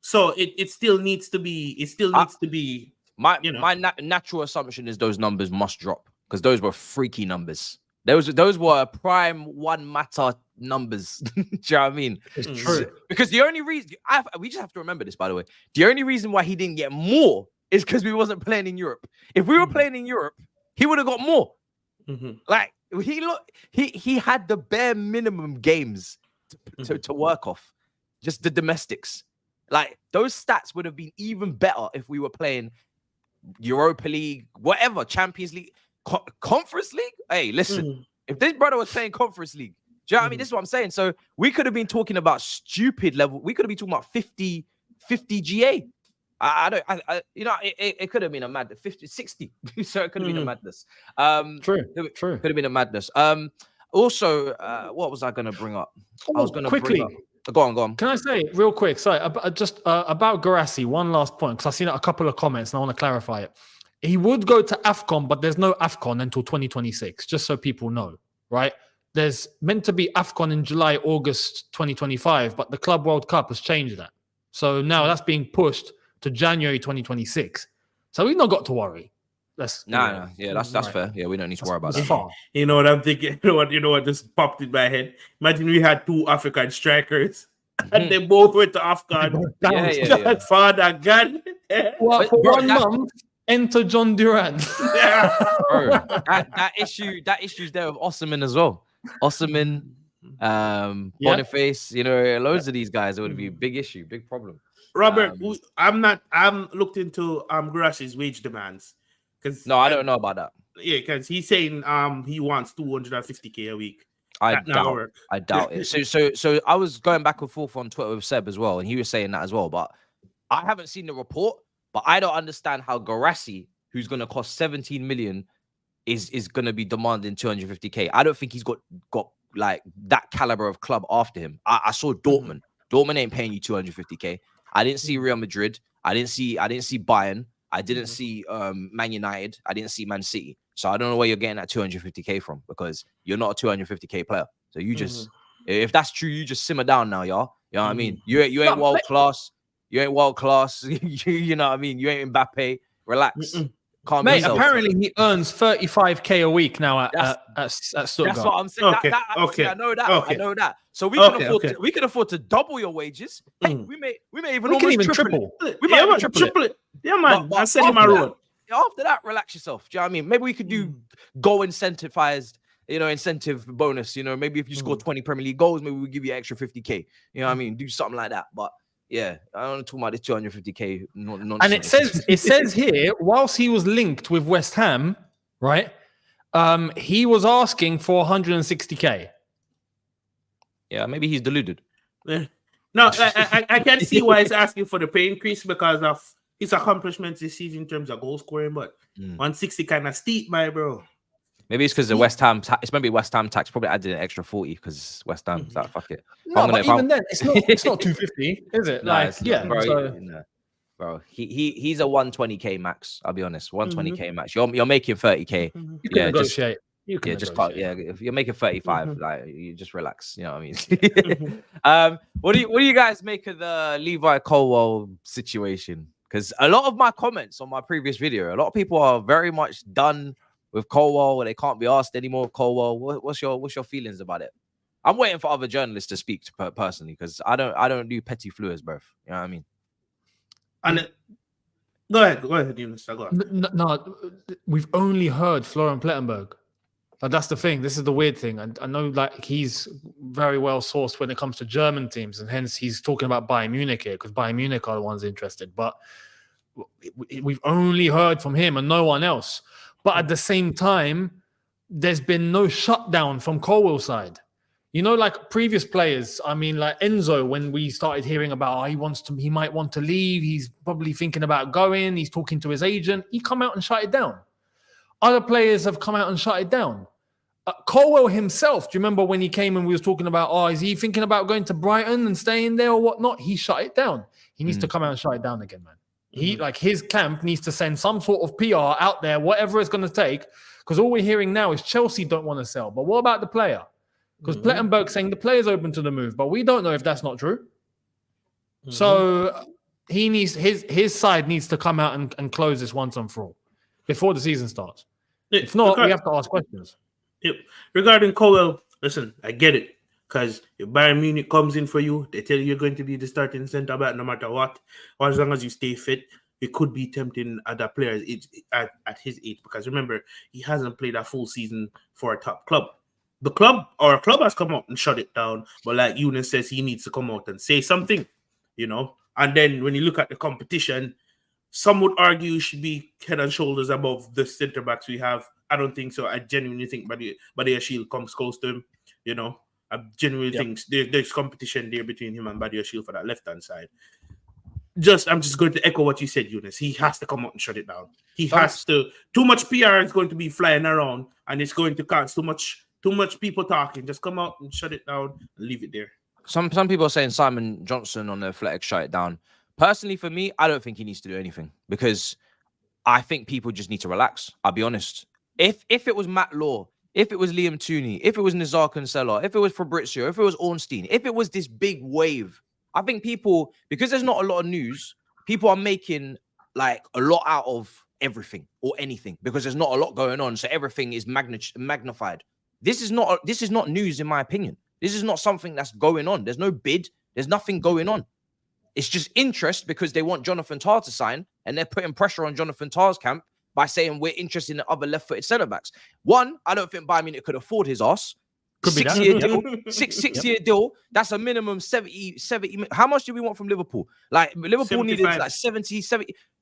So it still needs to be. It still needs to be. My natural assumption is those numbers must drop because those were freaky numbers. Those were prime one matter numbers. Do you know what I mean? It's true. Because the only reason we just have to remember this, by the way. The only reason why he didn't get more is because we wasn't playing in Europe. If we were playing in Europe, he would have got more. Like he had the bare minimum games to work off, just the domestics. Like those stats would have been even better if we were playing Europa League, whatever, Champions League, Conference League. Hey, listen, if this brother was playing Conference League, do you know what I mean? This is what I'm saying. So we could have been talking about stupid level. We could have been talking about 50 GA. It could have been a madness, 50, 60. So it could have been a madness. True. Could have been a madness. Also, what was I going to bring up? I was going to quickly. Go on. Can I say real quick? Sorry, just about Guirassy. One last point, because I've seen a couple of comments and I want to clarify it. He would go to Afcon, but there's no Afcon until 2026. Just so people know, right? There's meant to be Afcon in July, August 2025, but the Club World Cup has changed that. So now that's being pushed to January 2026. So we've not got to worry. That's fair. Yeah, we don't need to worry about that. Far. You know what I'm thinking? You know what just popped in my head? Imagine we had 2 African strikers and they both went to Afghan. Yeah. Father God. Well, for 1 month, enter John Durant. Bro, that issue's there with Osman as well. Osman, Boniface, loads of these guys. It would be a big issue, big problem. Robert, I'm looked into Guirassy's wage demands. No, I don't know about that. Yeah, because he's saying he wants 250K a week. I doubt it. So I was going back and forth on Twitter with Seb as well, and he was saying that as well. But I haven't seen the report, but I don't understand how Guirassy, who's going to cost 17 million, is going to be demanding 250K. I don't think he's got like that caliber of club after him. I saw Dortmund. Dortmund ain't paying you 250K. I didn't see Real Madrid. I didn't see Bayern. I didn't see Man United. I didn't see Man City. So I don't know where you're getting that 250K from, because you're not a 250K player. So you just, if that's true, you just simmer down now, y'all. You know what I mean? You ain't world class. You ain't world class. You know what I mean? You ain't Mbappe. Relax. Calm Mate, yourself. apparently he earns 35K a week now at Stuttgart. That's what I'm saying. Okay. I know that. Okay. I know that. So we can afford to double your wages. Hey, we may even triple it. We might even triple it. Yeah, man. I said in my road. After that, relax yourself. Do you know what I mean? Maybe we could do goal incentivized, incentive bonus. Maybe if you score 20 Premier League goals, maybe we give you extra 50K. You know what I mean? Do something like that. But yeah, I don't talk about this 250K nonsense. And it says here, whilst he was linked with West Ham, right? He was asking for 160K. Yeah, maybe he's deluded. No, I can see why he's asking for the pay increase, because of his accomplishments this season in terms of goal scoring, but 160 kind of steep, my bro. Maybe it's because the West Ham it's maybe West Ham tax probably added an extra 40 because West Ham's like, fuck it. No, but even then, it's not 250, is it? Bro, he's a 120K max. I'll be honest, 120K max. You're making 30K. You can negotiate. If you're making 35, like you just relax. You know what I mean? What do you guys make of the Levi Colwill situation? Because a lot of my comments on my previous video, a lot of people are very much done with Colwill, they can't be asked anymore of Colwill. What's your feelings about it? I'm waiting for other journalists to speak to personally, because I don't do petty fluids, bro. You know what I mean? And go ahead, Younes. Go on. No, we've only heard Florian Plettenberg. Like, that's the thing. This is the weird thing. And I know, like, he's very well sourced when it comes to German teams, and hence he's talking about Bayern Munich here, because Bayern Munich are the ones interested. But we've only heard from him and no one else. But at the same time, there's been no shutdown from Colwill's side. Like previous players, I mean, like Enzo, when we started hearing about he might want to leave, he's probably thinking about going, he's talking to his agent, he come out and shut it down. Other players have come out and shut it down. Colwill himself, do you remember when he came and we was talking about, is he thinking about going to Brighton and staying there or whatnot? He shut it down. He needs to come out and shut it down again, man. His camp needs to send some sort of PR out there, whatever it's going to take, because all we're hearing now is Chelsea don't want to sell. But what about the player? Because Plettenberg's saying the player's open to the move, but we don't know if that's not true. So he needs his side needs to come out and close this once and for all before the season starts. If not, we have to ask questions. Regarding Colwill, listen, I get it. Because if Bayern Munich comes in for you, they tell you you're going to be the starting centre back no matter what, or as long as you stay fit. it could be tempting other players at his age, because remember, he hasn't played a full season for a top club. The club has come out and shut it down, but like Younes says, he needs to come out and say something, And then when you look at the competition, some would argue he should be head and shoulders above the centre backs we have. I don't think so. I genuinely think Badiashile comes close to him. I genuinely think there's competition there between him and Badiashile for that left-hand side. I'm just going to echo what you said, Younes. He has to come out and shut it down. He has to. Too much PR is going to be flying around, and it's going to cause too much people talking. Just come out and shut it down and leave it there. Some people are saying Simon Johnson on the Athletic shut it down. Personally, for me, I don't think he needs to do anything, because I think people just need to relax. I'll be honest. If it was Matt Law, if it was Liam Tooney, if it was Nizar Kinsella, if it was Fabrizio, if it was Ornstein, if it was this big wave, I think people, because there's not a lot of news, people are making like a lot out of everything or anything, because there's not a lot going on. So everything is magnified. This is not news, in my opinion. This is not something that's going on. There's no bid. There's nothing going on. It's just interest because they want Jonathan Tah to sign, and they're putting pressure on Jonathan Tah's camp by saying we're interested in the other left-footed centre-backs. One, I don't think Bayern Munich could afford his ass. Could be Six-year deal. Six-year deal. That's a minimum 70. How much do we want from Liverpool? Like, Liverpool 75. needed like 70.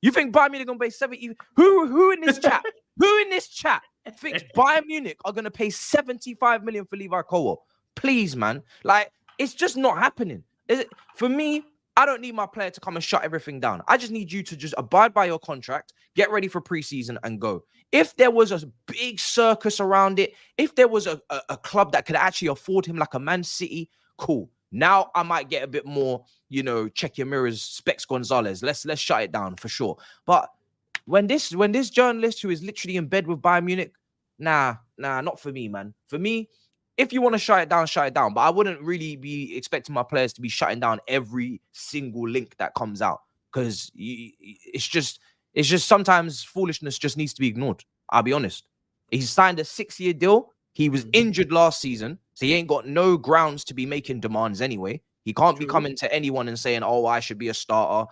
You think Bayern Munich going to pay 70? Who in this chat? Who in this chat thinks Bayern Munich are going to pay 75 million for Levi Colwill? Please, man. Like, it's just not happening. For me, I don't need my player to come and shut everything down. I just need you to just abide by your contract, get ready for preseason, and go. If there was a big circus around it, if there was a club that could actually afford him like a Man City, cool. Now I might get a bit more, check your mirrors, Specs Gonzalez. Let's shut it down for sure. But when this journalist who is literally in bed with Bayern Munich, nah, not for me, man. For me, if you want to shut it down. But I wouldn't really be expecting my players to be shutting down every single link that comes out, because it's just sometimes foolishness just needs to be ignored. I'll be honest. He signed a 6-year deal. He was injured last season, so he ain't got no grounds to be making demands anyway. He can't be coming to anyone and saying, "Oh, I should be a starter."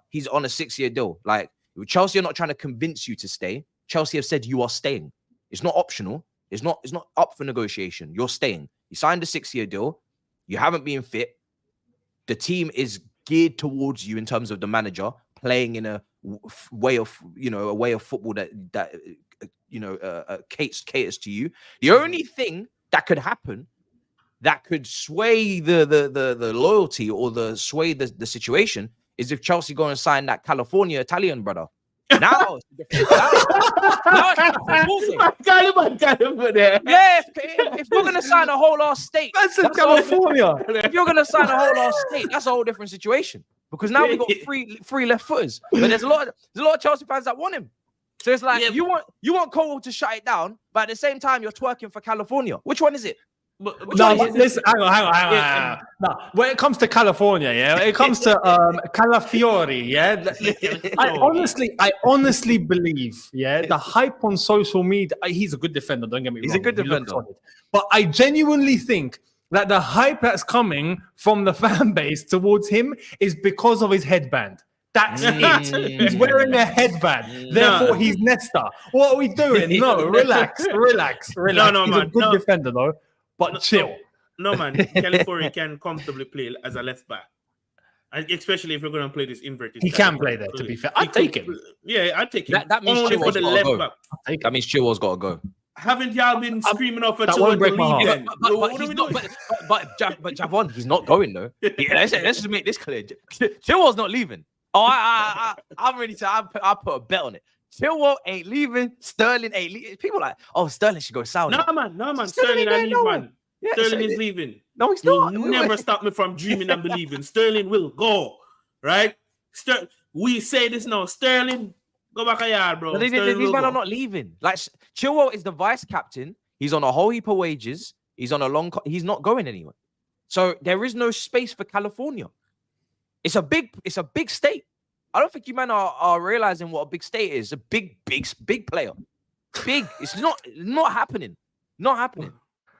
He's on a 6-year deal. Like, Chelsea are not trying to convince you to stay. Chelsea have said you are staying. It's not optional. It's not up for negotiation. You're staying. You signed a 6-year deal. You haven't been fit. The team is geared towards you in terms of the manager playing in a way of football that caters to you. The only thing that could happen that could sway the loyalty or sway the situation is if Chelsea go and sign that California Italian brother. Now I got him for that. Yeah, if you're gonna sign a whole ass state, that's in California. If you're gonna sign a whole ass state, that's a whole different situation. Because now we've got three left footers, but there's a lot of Chelsea fans that want him. So it's like you want Cole to shut it down, but at the same time you're twerking for California. Which one is it? Listen, hang on. No, when it comes to California, it comes to Calafiori, I honestly believe, the hype on social media. He's a good defender. Don't get me wrong. He's a good defender. But I genuinely think that the hype that's coming from the fan base towards him is because of his headband. That's it. He's wearing a headband. Therefore, he's Nesta. What are we doing? No, relax. No, he's man, a good defender, though. But chill. No, man. Calafiori can comfortably play as a left back. And especially if you're going to play this inverted. He can play there, to be fair. I'd take him. Yeah, I'd take him. That means only for the left go. back. That means Chilwell's got to go. Haven't y'all been screaming off for Chilwell to leave? But Javon, he's not going though. Let's just make this clear. Chilwell's not leaving. I'm ready to. I put a bet on it. Chilwell ain't leaving. Sterling ain't leaving. People are like, Sterling should go south. No, man. Sterling ain't leaving. Yeah, Sterling is leaving. No, he's not. Never stop me from dreaming and believing. Sterling will go. Right? We say this now. Sterling, go back a yard, bro. These men are not leaving. Like, Chilwell is the vice captain. He's on a whole heap of wages. He's on a long. He's not going anywhere. So there is no space for California. It's a big state. I don't think you men are realizing what a big state is. A big player. Big. It's not happening. Not happening.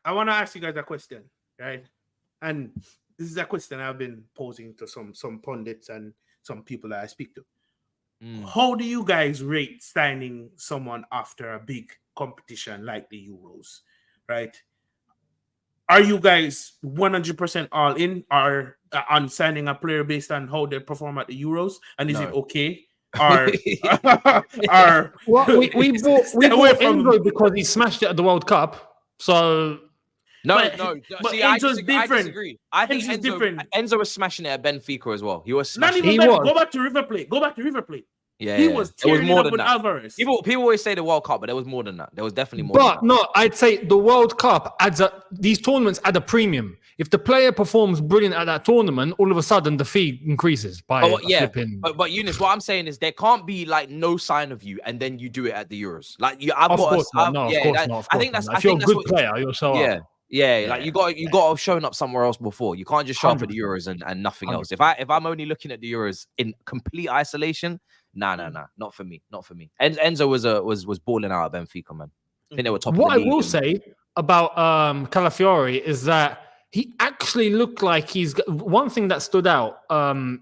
I want to ask you guys a question, right? And this is a question I've been posing to some pundits and some people that I speak to. How do you guys rate signing someone after a big competition like the Euros, right? Are you guys 100% all in or on signing a player based on how they perform at the Euros? And is it okay? Or well, we bought Enzo because he smashed it at the World Cup. So but see, Enzo's different. I disagree. I think Enzo was smashing it at Benfica as well. He was smashing not even go back to River Plate. Yeah, he was tearing it up with Alvarez. People always say the World Cup, but there was more than that. There was definitely more. But no, I'd say the World Cup these tournaments add a premium. If the player performs brilliant at that tournament, all of a sudden the fee increases by flipping. But Younes, what I'm saying is there can't be like no sign of you and then you do it at the Euros. Like I think that's if you're a good player, you'll show up. Yeah, like you got to have shown up somewhere else before. You can't just show up at the Euros and nothing 100%. Else. If I'm only looking at the Euros in complete isolation, nah, not for me. Enzo was balling out at Benfica, man. I think they were top. What I will say about Calafiori is that he actually looked like he's got, one thing that stood out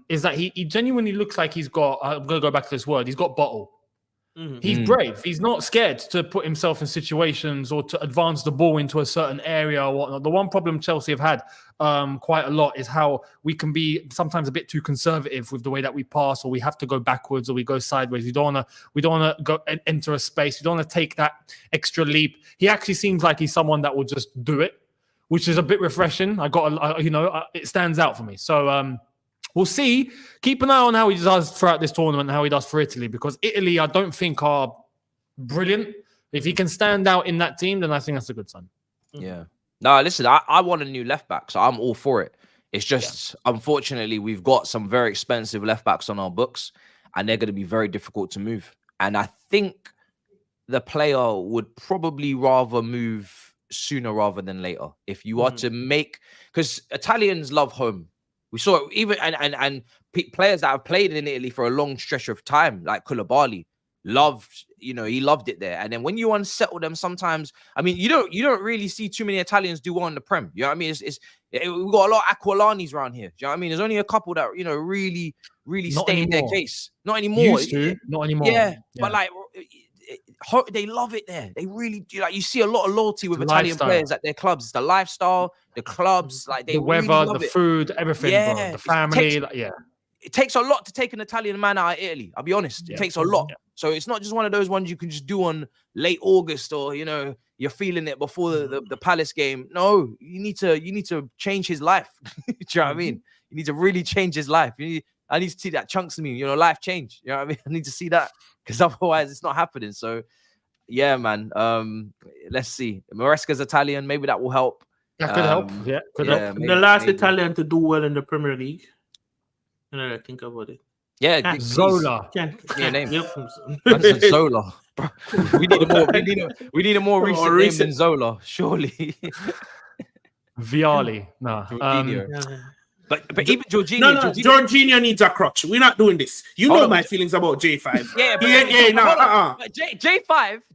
is that he genuinely looks like he's got. I'm gonna go back to this word. He's got bottle. He's brave. He's not scared to put himself in situations or to advance the ball into a certain area or whatnot. The one problem Chelsea have had quite a lot is how we can be sometimes a bit too conservative with the way that we pass, or we have to go backwards or we go sideways. We don't want to go enter a space. We don't want to take that extra leap. He actually seems like he's someone that will just do it, which is a bit refreshing. It stands out for me. So we'll see. Keep an eye on how he does throughout this tournament and how he does for Italy, because Italy, I don't think are brilliant. If he can stand out in that team, then I think that's a good sign. Yeah. No, listen, I want a new left back, so I'm all for it. It's just, unfortunately, we've got some very expensive left backs on our books, and they're going to be very difficult to move. And I think the player would probably rather move sooner rather than later. If you are to make, because Italians love home. We saw it even and players that have played in Italy for a long stretch of time, like Koulibaly, he loved it there. And then when you unsettle them, sometimes, I mean, you don't really see too many Italians do well in the Prem. You know what I mean? We've got a lot of Aqualanis around here. Do you know what I mean? There's only a couple that really stay in their case. Not anymore. Not anymore. Yeah, but like they love it there. They really do. Like, you see a lot of loyalty with Italian players at their clubs. It's the lifestyle, the clubs, like the weather, really love the food, everything, bro. The family. It takes a lot to take an Italian man out of Italy. I'll be honest. It takes a lot. Yeah. So it's not just one of those ones you can just do on late August, or you're feeling it before the Palace game. No, you need to change his life. Do you know what I mean? You need to really change his life. I need to see that chunks of me, life change. You know what I mean? I need to see that, because otherwise it's not happening. So yeah, man. Let's see. Maresca's Italian. Maybe that will help. That could help. Yeah, could help. The last Italian to do well in the Premier League. Now that I think about it. Yeah, Zola. Your name. Zola. Bro, we need a more recent name than Zola, surely. Viali. No. But even Jorginho. No, Jorginho needs a crutch. We're not doing this. You know my feelings about J5.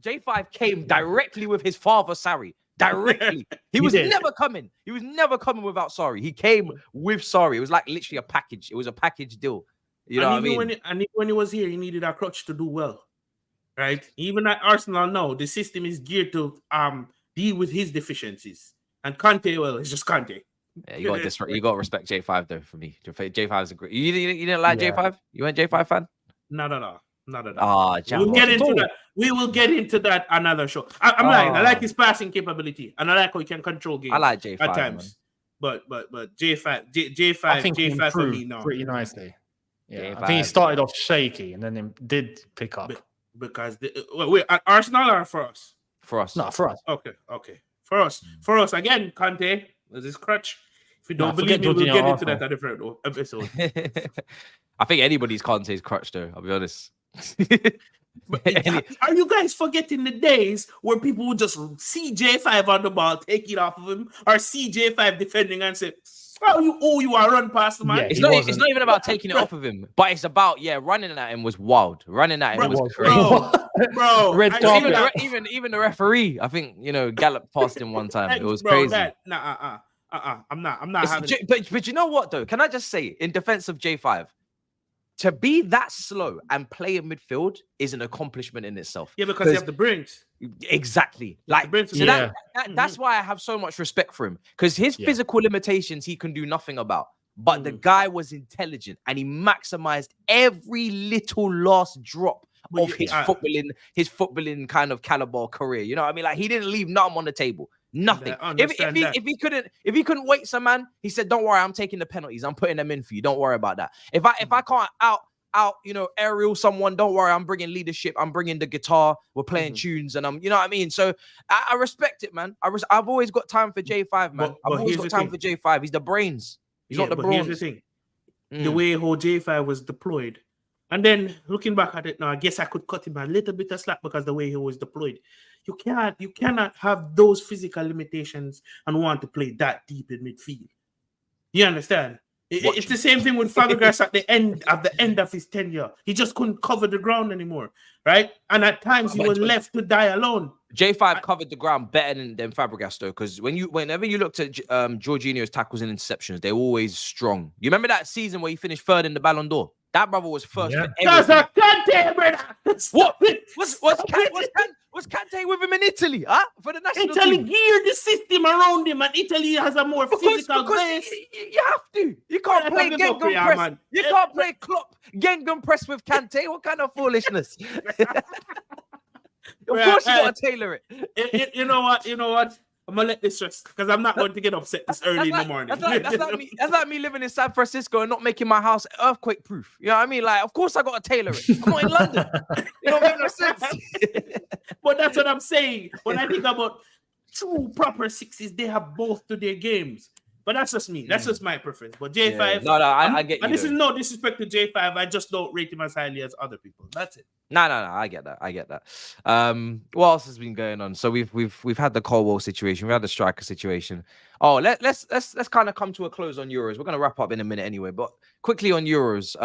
J5 came directly with his father, Sarri. Directly. He was never coming. He was never coming without Sarri. He came with Sarri. It was like literally a package. It was a package deal. You know what I mean? When he was here, he needed a crutch to do well. Right? Even at Arsenal now, the system is geared to deal with his deficiencies. And Conte, well, it's just Conte. Yeah, you got to respect J5 though. For me, J5 is a great. You didn't like J5? You weren't J5 fan? Not at all. We will get into that another show. I like his passing capability, and I like how he can control games. I like J5 at times, man. but J5 for me now pretty nicely. Yeah, I think he started off shaky and then did pick up. Because wait, at Arsenal or for us? For us. No, for us. Okay. For us again, Conte was his crutch. If you don't believe me, we'll get into that at a different episode. I think anybody's Conte's crutch, though. I'll be honest. Are you guys forgetting the days where people would just see J5 on the ball, take it off of him, or see J5 defending and say, you are run past the man? Yeah, it's not even about taking it off of him, but it's about running at him was wild. Running at him was crazy. Bro, red carpet. Even the referee, I think, galloped past him one time. It was crazy. I'm not having it. But you know what though? Can I just say, in defense of J5, to be that slow and play in midfield is an accomplishment in itself. Yeah, because you have the brains. Exactly. Like, so that's why I have so much respect for him, because his physical limitations he can do nothing about. But the guy was intelligent and he maximized every little last drop of his footballing kind of caliber career. You know what I mean? Like, he didn't leave nothing on the table. Nothing. If he couldn't wait some man, he said, "Don't worry, I'm taking the penalties. I'm putting them in for you. Don't worry about that. If I can't aerial someone, don't worry, I'm bringing leadership. I'm bringing the guitar. We're playing tunes, and you know what I mean. So I respect it, man. I've always got time for J5, man. I've always got time for J5. He's the brains. He's not the brains. Here's the thing: the way how J5 was deployed. And then looking back at it now, I guess I could cut him a little bit of slack because the way he was deployed. You cannot have those physical limitations and want to play that deep in midfield. You understand? It's the same thing with Fabregas at the end of his tenure. He just couldn't cover the ground anymore, right? And at times he was left to die alone. J5 covered the ground better than Fabregas, though, because whenever you looked at Jorginho's tackles and interceptions, they were always strong. You remember that season where he finished third in the Ballon d'Or? That brother was first for everything. That's a Kante, brother. What? Was Kante with him in Italy? Huh? For the national Italy team? geared the system around him, and Italy has a more physical base. You have to. You can't play Gengen press. Man. You can't play Klopp Gengen press with Kante. What kind of foolishness? Of course you gotta tailor it. You know what? I'm gonna let this rest because I'm not going to get upset this early in the morning. That's like me living in San Francisco and not making my house earthquake proof. You know what I mean? Like, of course I gotta tailor it. I'm not in London. It don't make no sense. But that's what I'm saying. When I think about true proper sixes, they have both to their games. But that's just me. That's just my preference. But J5, I get you. And this is no disrespect to J5. I just don't rate him as highly as other people. That's it. No. I get that. What else has been going on? So we've had the Colwill situation. We had the striker situation. Oh, let's kind of come to a close on Euros. We're gonna wrap up in a minute anyway. But quickly on Euros.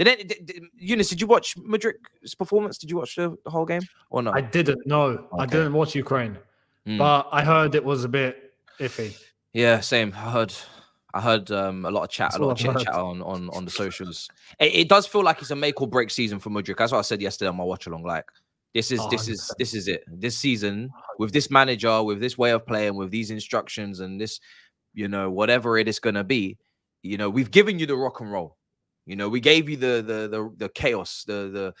Younes, did you watch Mudryk's performance? Did you watch the whole game or no? I didn't. No, okay. I didn't watch Ukraine, but I heard it was a bit iffy. Yeah, same. I heard a lot of chat, a lot of chit chat on the socials. It does feel like it's a make or break season for Mudryk. That's what I said yesterday on my watch along. Like, this is it. This season with this manager, with this way of playing, with these instructions, and this, whatever it is gonna be, we've given you the rock and roll. We gave you the chaos, the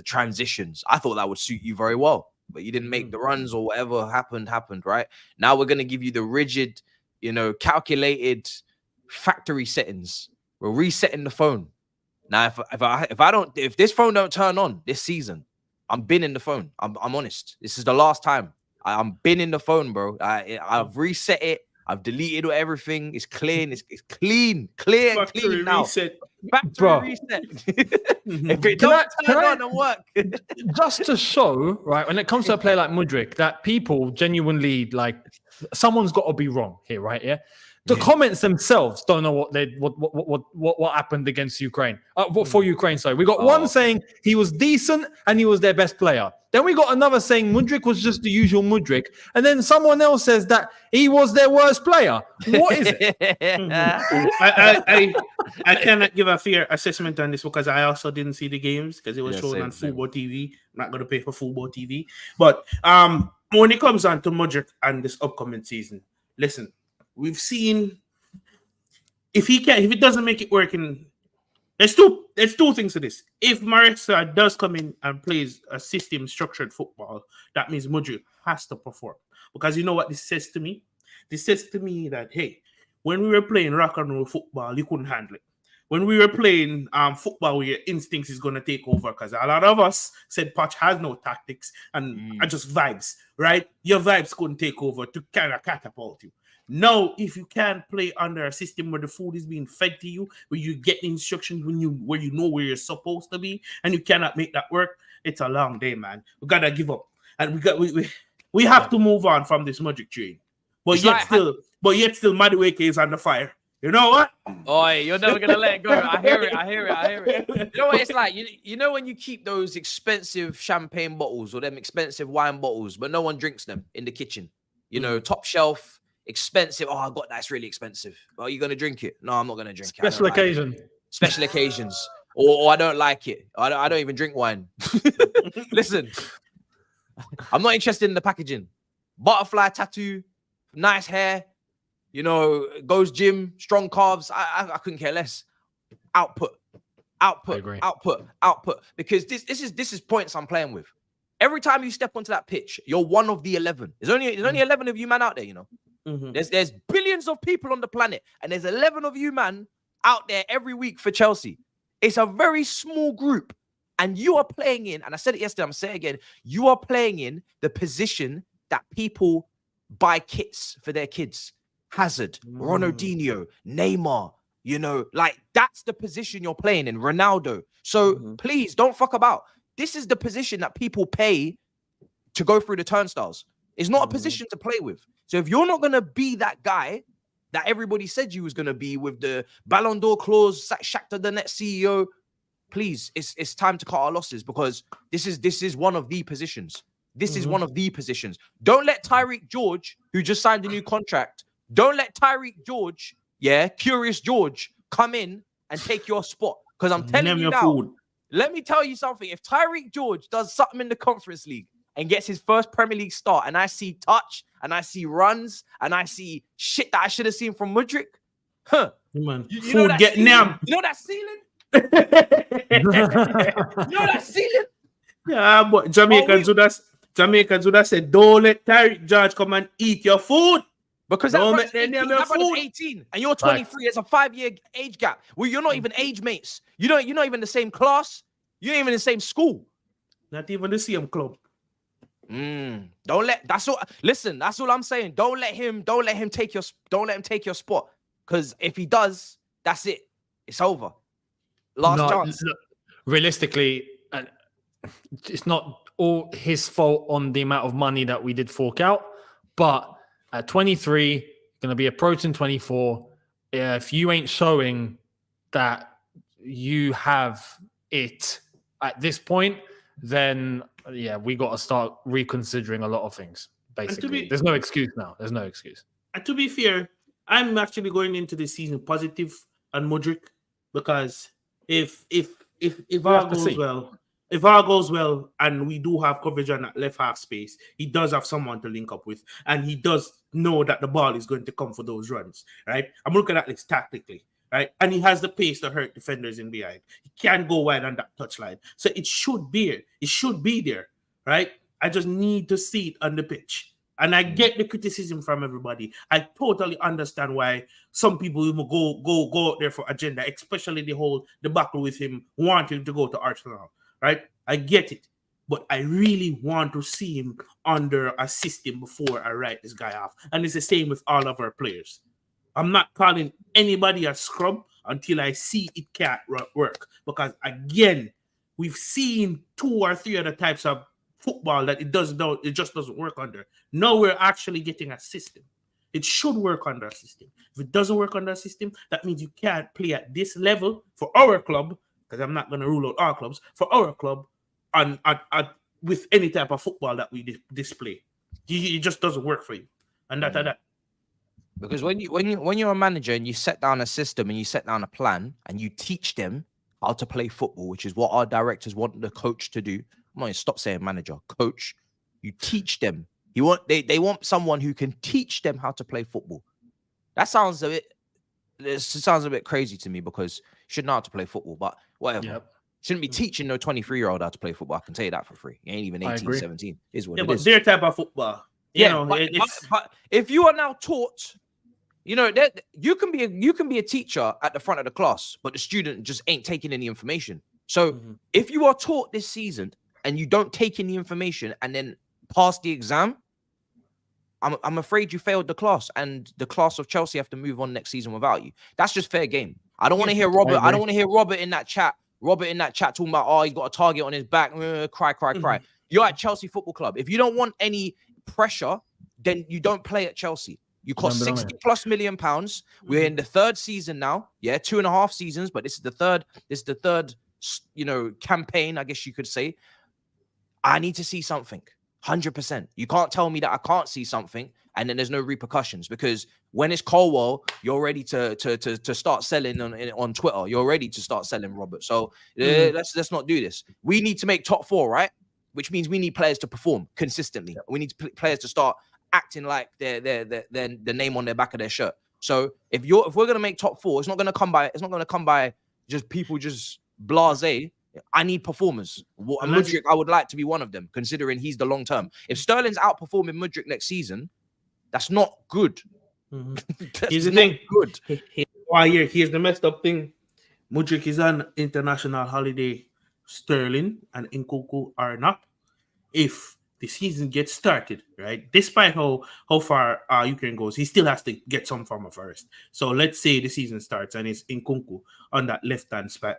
transitions. I thought that would suit you very well, but you didn't make the runs or whatever happened. Right now, we're gonna give you the rigid, calculated factory settings. We're resetting the phone. Now, if this phone don't turn on this season, I'm binning the phone. I'm honest. This is the last time. I'm binning the phone, bro. I've reset it. I've deleted everything. It's clean. It's clean now. Reset. Factory reset. If it don't turn on and work. Just to show, right, when it comes to a player like Mudryk, that people genuinely, like, someone's got to be wrong here, right? Yeah. The comments themselves don't know what happened against Ukraine. For Ukraine, sorry. We got one saying he was decent and he was their best player. Then we got another saying Mudryk was just the usual Mudryk. And then someone else says that he was their worst player. What is it? I cannot give a fair assessment on this because I also didn't see the games because it was shown on Football TV. I'm not going to pay for Football TV. But when it comes on to Mudryk and this upcoming season, listen, we've seen if it doesn't make it working. There's two things to this. If Maresca does come in and plays a system structured football, that means Mudryk has to perform. Because you know what this says to me? This says to me that, hey, when we were playing rock and roll football, you couldn't handle it. When we were playing football where your instincts is going to take over, because a lot of us said Poch has no tactics and are just vibes, right? Your vibes couldn't take over to kind of catapult you. Now, if you can't play under a system where the food is being fed to you, where you get instructions where you know where you're supposed to be, and you cannot make that work, it's a long day, man. We gotta give up, and we have to move on from this Mudryk train. But yet still, Madueke is on the fire. You know what? Oh, you're never gonna let it go. I hear it. You know what it's like? You know when you keep those expensive champagne bottles or them expensive wine bottles, but no one drinks them in the kitchen. Top shelf. Expensive. Oh, I got that. It's really expensive. Are you going to drink it? No, I'm not going to drink it. Special occasions. Special occasions. or I don't like it. I don't even drink wine. Listen, I'm not interested in the packaging. Butterfly tattoo, nice hair, goes gym, strong calves. I couldn't care less. Output. Because this is points I'm playing with. Every time you step onto that pitch, you're one of the 11. There's only 11 of you man out there, Mm-hmm. There's billions of people on the planet, and there's 11 of you man out there every week for Chelsea. It's a very small group, and you are playing in, and I said it yesterday, I'm going to say it again, you are playing in the position that people buy kits for their kids. Hazard, Ronaldinho, Neymar, like that's the position you're playing in, Ronaldo. So please don't fuck about. This is the position that people pay to go through the turnstiles. It's not a position to play with. So if you're not going to be that guy that everybody said you was going to be with the Ballon d'Or clause, Shakhtar the next CEO, please, it's time to cut our losses, because this is one of the positions. This is one of the positions. Don't let Tyreek George, who just signed a new contract, don't let Tyreek George, Curious George, come in and take your spot. Because I'm telling you now, let me tell you something. If Tyreek George does something in the Conference League and gets his first Premier League start, and I see touch, and I see runs, and I see shit that I should have seen from Mudryk, man, you know that getting them. You know that ceiling? You know that ceiling? Yeah, but Jamaicans would have said, don't let Tyreek George come and eat your food. Because that brother's 18 and you're 23. It's a 5-year age gap. Well, you're not even age mates. You're not even the same class. You're not even the same school. Not even the same club. That's all I'm saying. Don't let him take your spot. Because if he does, that's it. It's over. Last chance. Look, realistically, it's not all his fault on the amount of money that we did fork out, but at 23, going to be approaching 24. If you ain't showing that you have it at this point, then we got to start reconsidering a lot of things. Basically, there's no excuse now. There's no excuse. And to be fair, I'm actually going into this season positive on Mudryk, because if all goes well, and we do have coverage on that left half space, he does have someone to link up with, and he does know that the ball is going to come for those runs, right? I'm looking at this tactically, right? And he has the pace to hurt defenders in behind. He can go wide on that touchline. So it should be there, right? I just need to see it on the pitch. And I get the criticism from everybody. I totally understand why some people even go out there for agenda, especially the debacle with him wanting to go to Arsenal. Right? I get it. But I really want to see him under a system before I write this guy off. And it's the same with all of our players. I'm not calling anybody a scrub until I see it can't work. Because again, we've seen 2 or 3 other types of football that it just doesn't work under. Now we're actually getting a system. It should work under a system. If it doesn't work under a system, that means you can't play at this level for our club, because I'm not going to rule out our clubs, for our club with any type of football that we display. It just doesn't work for you. And that. Because when you're a manager and you set down a system and you set down a plan and you teach them how to play football, which is what our directors want the coach to do. I'm not going to stop saying manager, coach. You teach them. They want someone who can teach them how to play football. That sounds a bit crazy to me, because you should know how to play football, but whatever. Yep. Shouldn't be teaching no 23-year-old how to play football. I can tell you that for free. You ain't even 18, 17. Is what it but is. Their type of football. But if you are now taught, you can be a teacher at the front of the class, but the student just ain't taking any information. So if you are taught this season and you don't take any information and then pass the exam, I'm afraid you failed the class, and the class of Chelsea have to move on next season without you. That's just fair game. I don't want to hear Robert. I don't want to hear Robert in that chat. Talking about, he's got a target on his back. Cry. You're at Chelsea Football Club. If you don't want any pressure, then you don't play at Chelsea. You cost £60+ million. We're in the 3rd season now. 2.5 seasons, but this is the third. This is the third, campaign, I guess you could say. I need to see something. 100%. You can't tell me that I can't see something and then there's no repercussions, because when it's Colwill, you're ready to start selling on Twitter. You're ready to start selling Robert. So let's not do this. We need to make top 4, right? Which means we need players to perform consistently. We need players to start acting like they're the name on their back of their shirt. So if we're gonna make top 4, it's not gonna come by just people just blasé. I need performers. And Mudryk, I would like to be one of them, considering he's the long term. If Sterling's outperforming Mudryk next season, that's not good. Here's the thing. Good. Here's the messed up thing. Mudryk is on international holiday. Sterling and Nkunku are not. If the season gets started, right? Despite how far Ukraine goes, he still has to get some form of rest. So let's say the season starts and it's Nkunku on that left-hand side,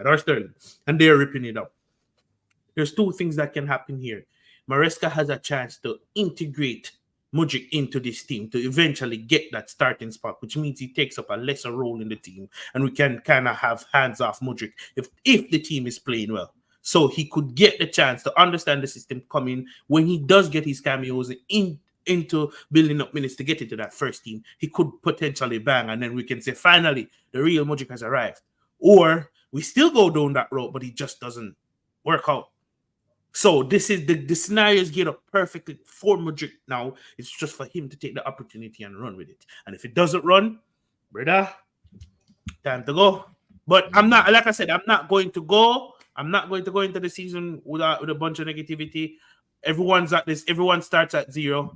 or Sterling, and they're ripping it up. There's 2 things that can happen here. Maresca has a chance to integrate Mudryk into this team to eventually get that starting spot, which means he takes up a lesser role in the team, and we can kind of have hands off Mudryk if the team is playing well. So he could get the chance to understand the system coming when he does get his cameos into building up minutes to get into that first team. He could potentially bang, and then we can say, finally, the real Mudryk has arrived. Or we still go down that road, but he just doesn't work out. So this is the scenarios get up perfectly for Mudryk now. It's just for him to take the opportunity and run with it. And if it doesn't run, brother, time to go. But I'm not, like I said, I'm not going to go into the season with a bunch of negativity. Everyone's at this. Everyone starts at 0.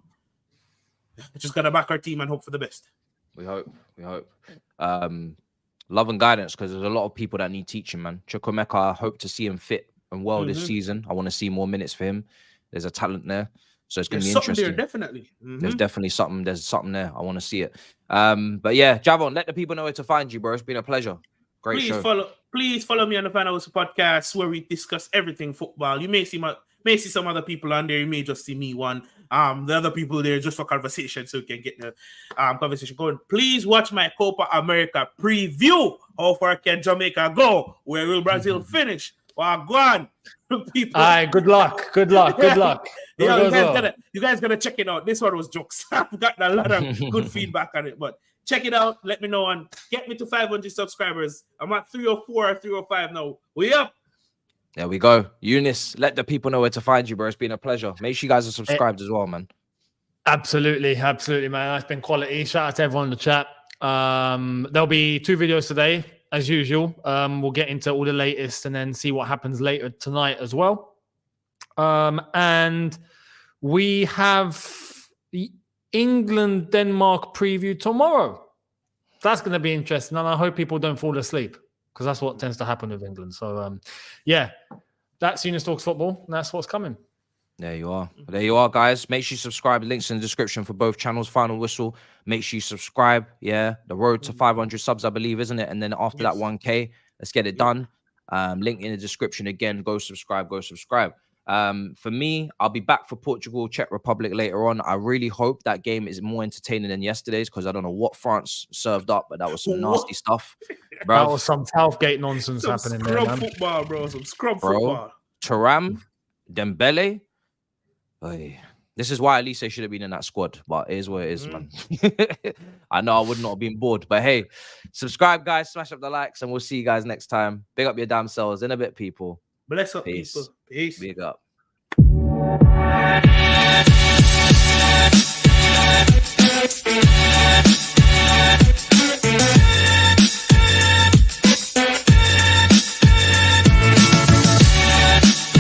We're just gotta back our team and hope for the best. We hope. Love and guidance, because there's a lot of people that need teaching, man. Chukwemeka, I hope to see him fit and well this season. I want to see more minutes for him. There's a talent there, so it's going to be interesting. There, definitely. There's definitely something. There's something there. I want to see it. But yeah, Javon, let the people know where to find you, bro. It's been a pleasure. Great show. Please follow me on the Fan House podcast, where we discuss everything football. You may see some other people on there. You may just see me one. The other people there just for conversation, so you can get the conversation going. Please watch my Copa America preview. How far can Jamaica go? Where will Brazil finish? Well, go on, people. All right, good luck. You guys gotta check it out. This one was jokes. I've got a lot of good feedback on it, but check it out. Let me know and get me to 500 subscribers. I'm at 304 or 305 now. We up. There we go. Younes, let the people know where to find you, bro. It's been a pleasure. Make sure you guys are subscribed as well, man. Absolutely, man. It's been quality. Shout out to everyone in the chat. There'll be 2 videos today, as usual. We'll get into all the latest and then see what happens later tonight as well. And we have the England-Denmark preview tomorrow. That's going to be interesting, and I hope people don't fall asleep, because that's what tends to happen with England. So, yeah, that's Younes Talks Football, and that's what's coming. There you are, guys. Make sure you subscribe. Links in the description for both channels. Final Whistle. Make sure you subscribe. Yeah, the road to 500 subs, I believe, isn't it? And then after that 1K, let's get it done. Link in the description again. Go subscribe. For me, I'll be back for Portugal, Czech Republic later on. I really hope that game is more entertaining than yesterday's, because I don't know what France served up, but that was some nasty stuff. Bro. That was some Southgate nonsense happening there, man. Football, bro. Some scrub football. Thuram, Dembele. Oy. This is why Elise should have been in that squad, but it is what it is, man. I know I would not have been bored, but hey, subscribe, guys. Smash up the likes, and we'll see you guys next time. Big up your damn selves. In a bit, people. Bless up, people. Peace. Big up.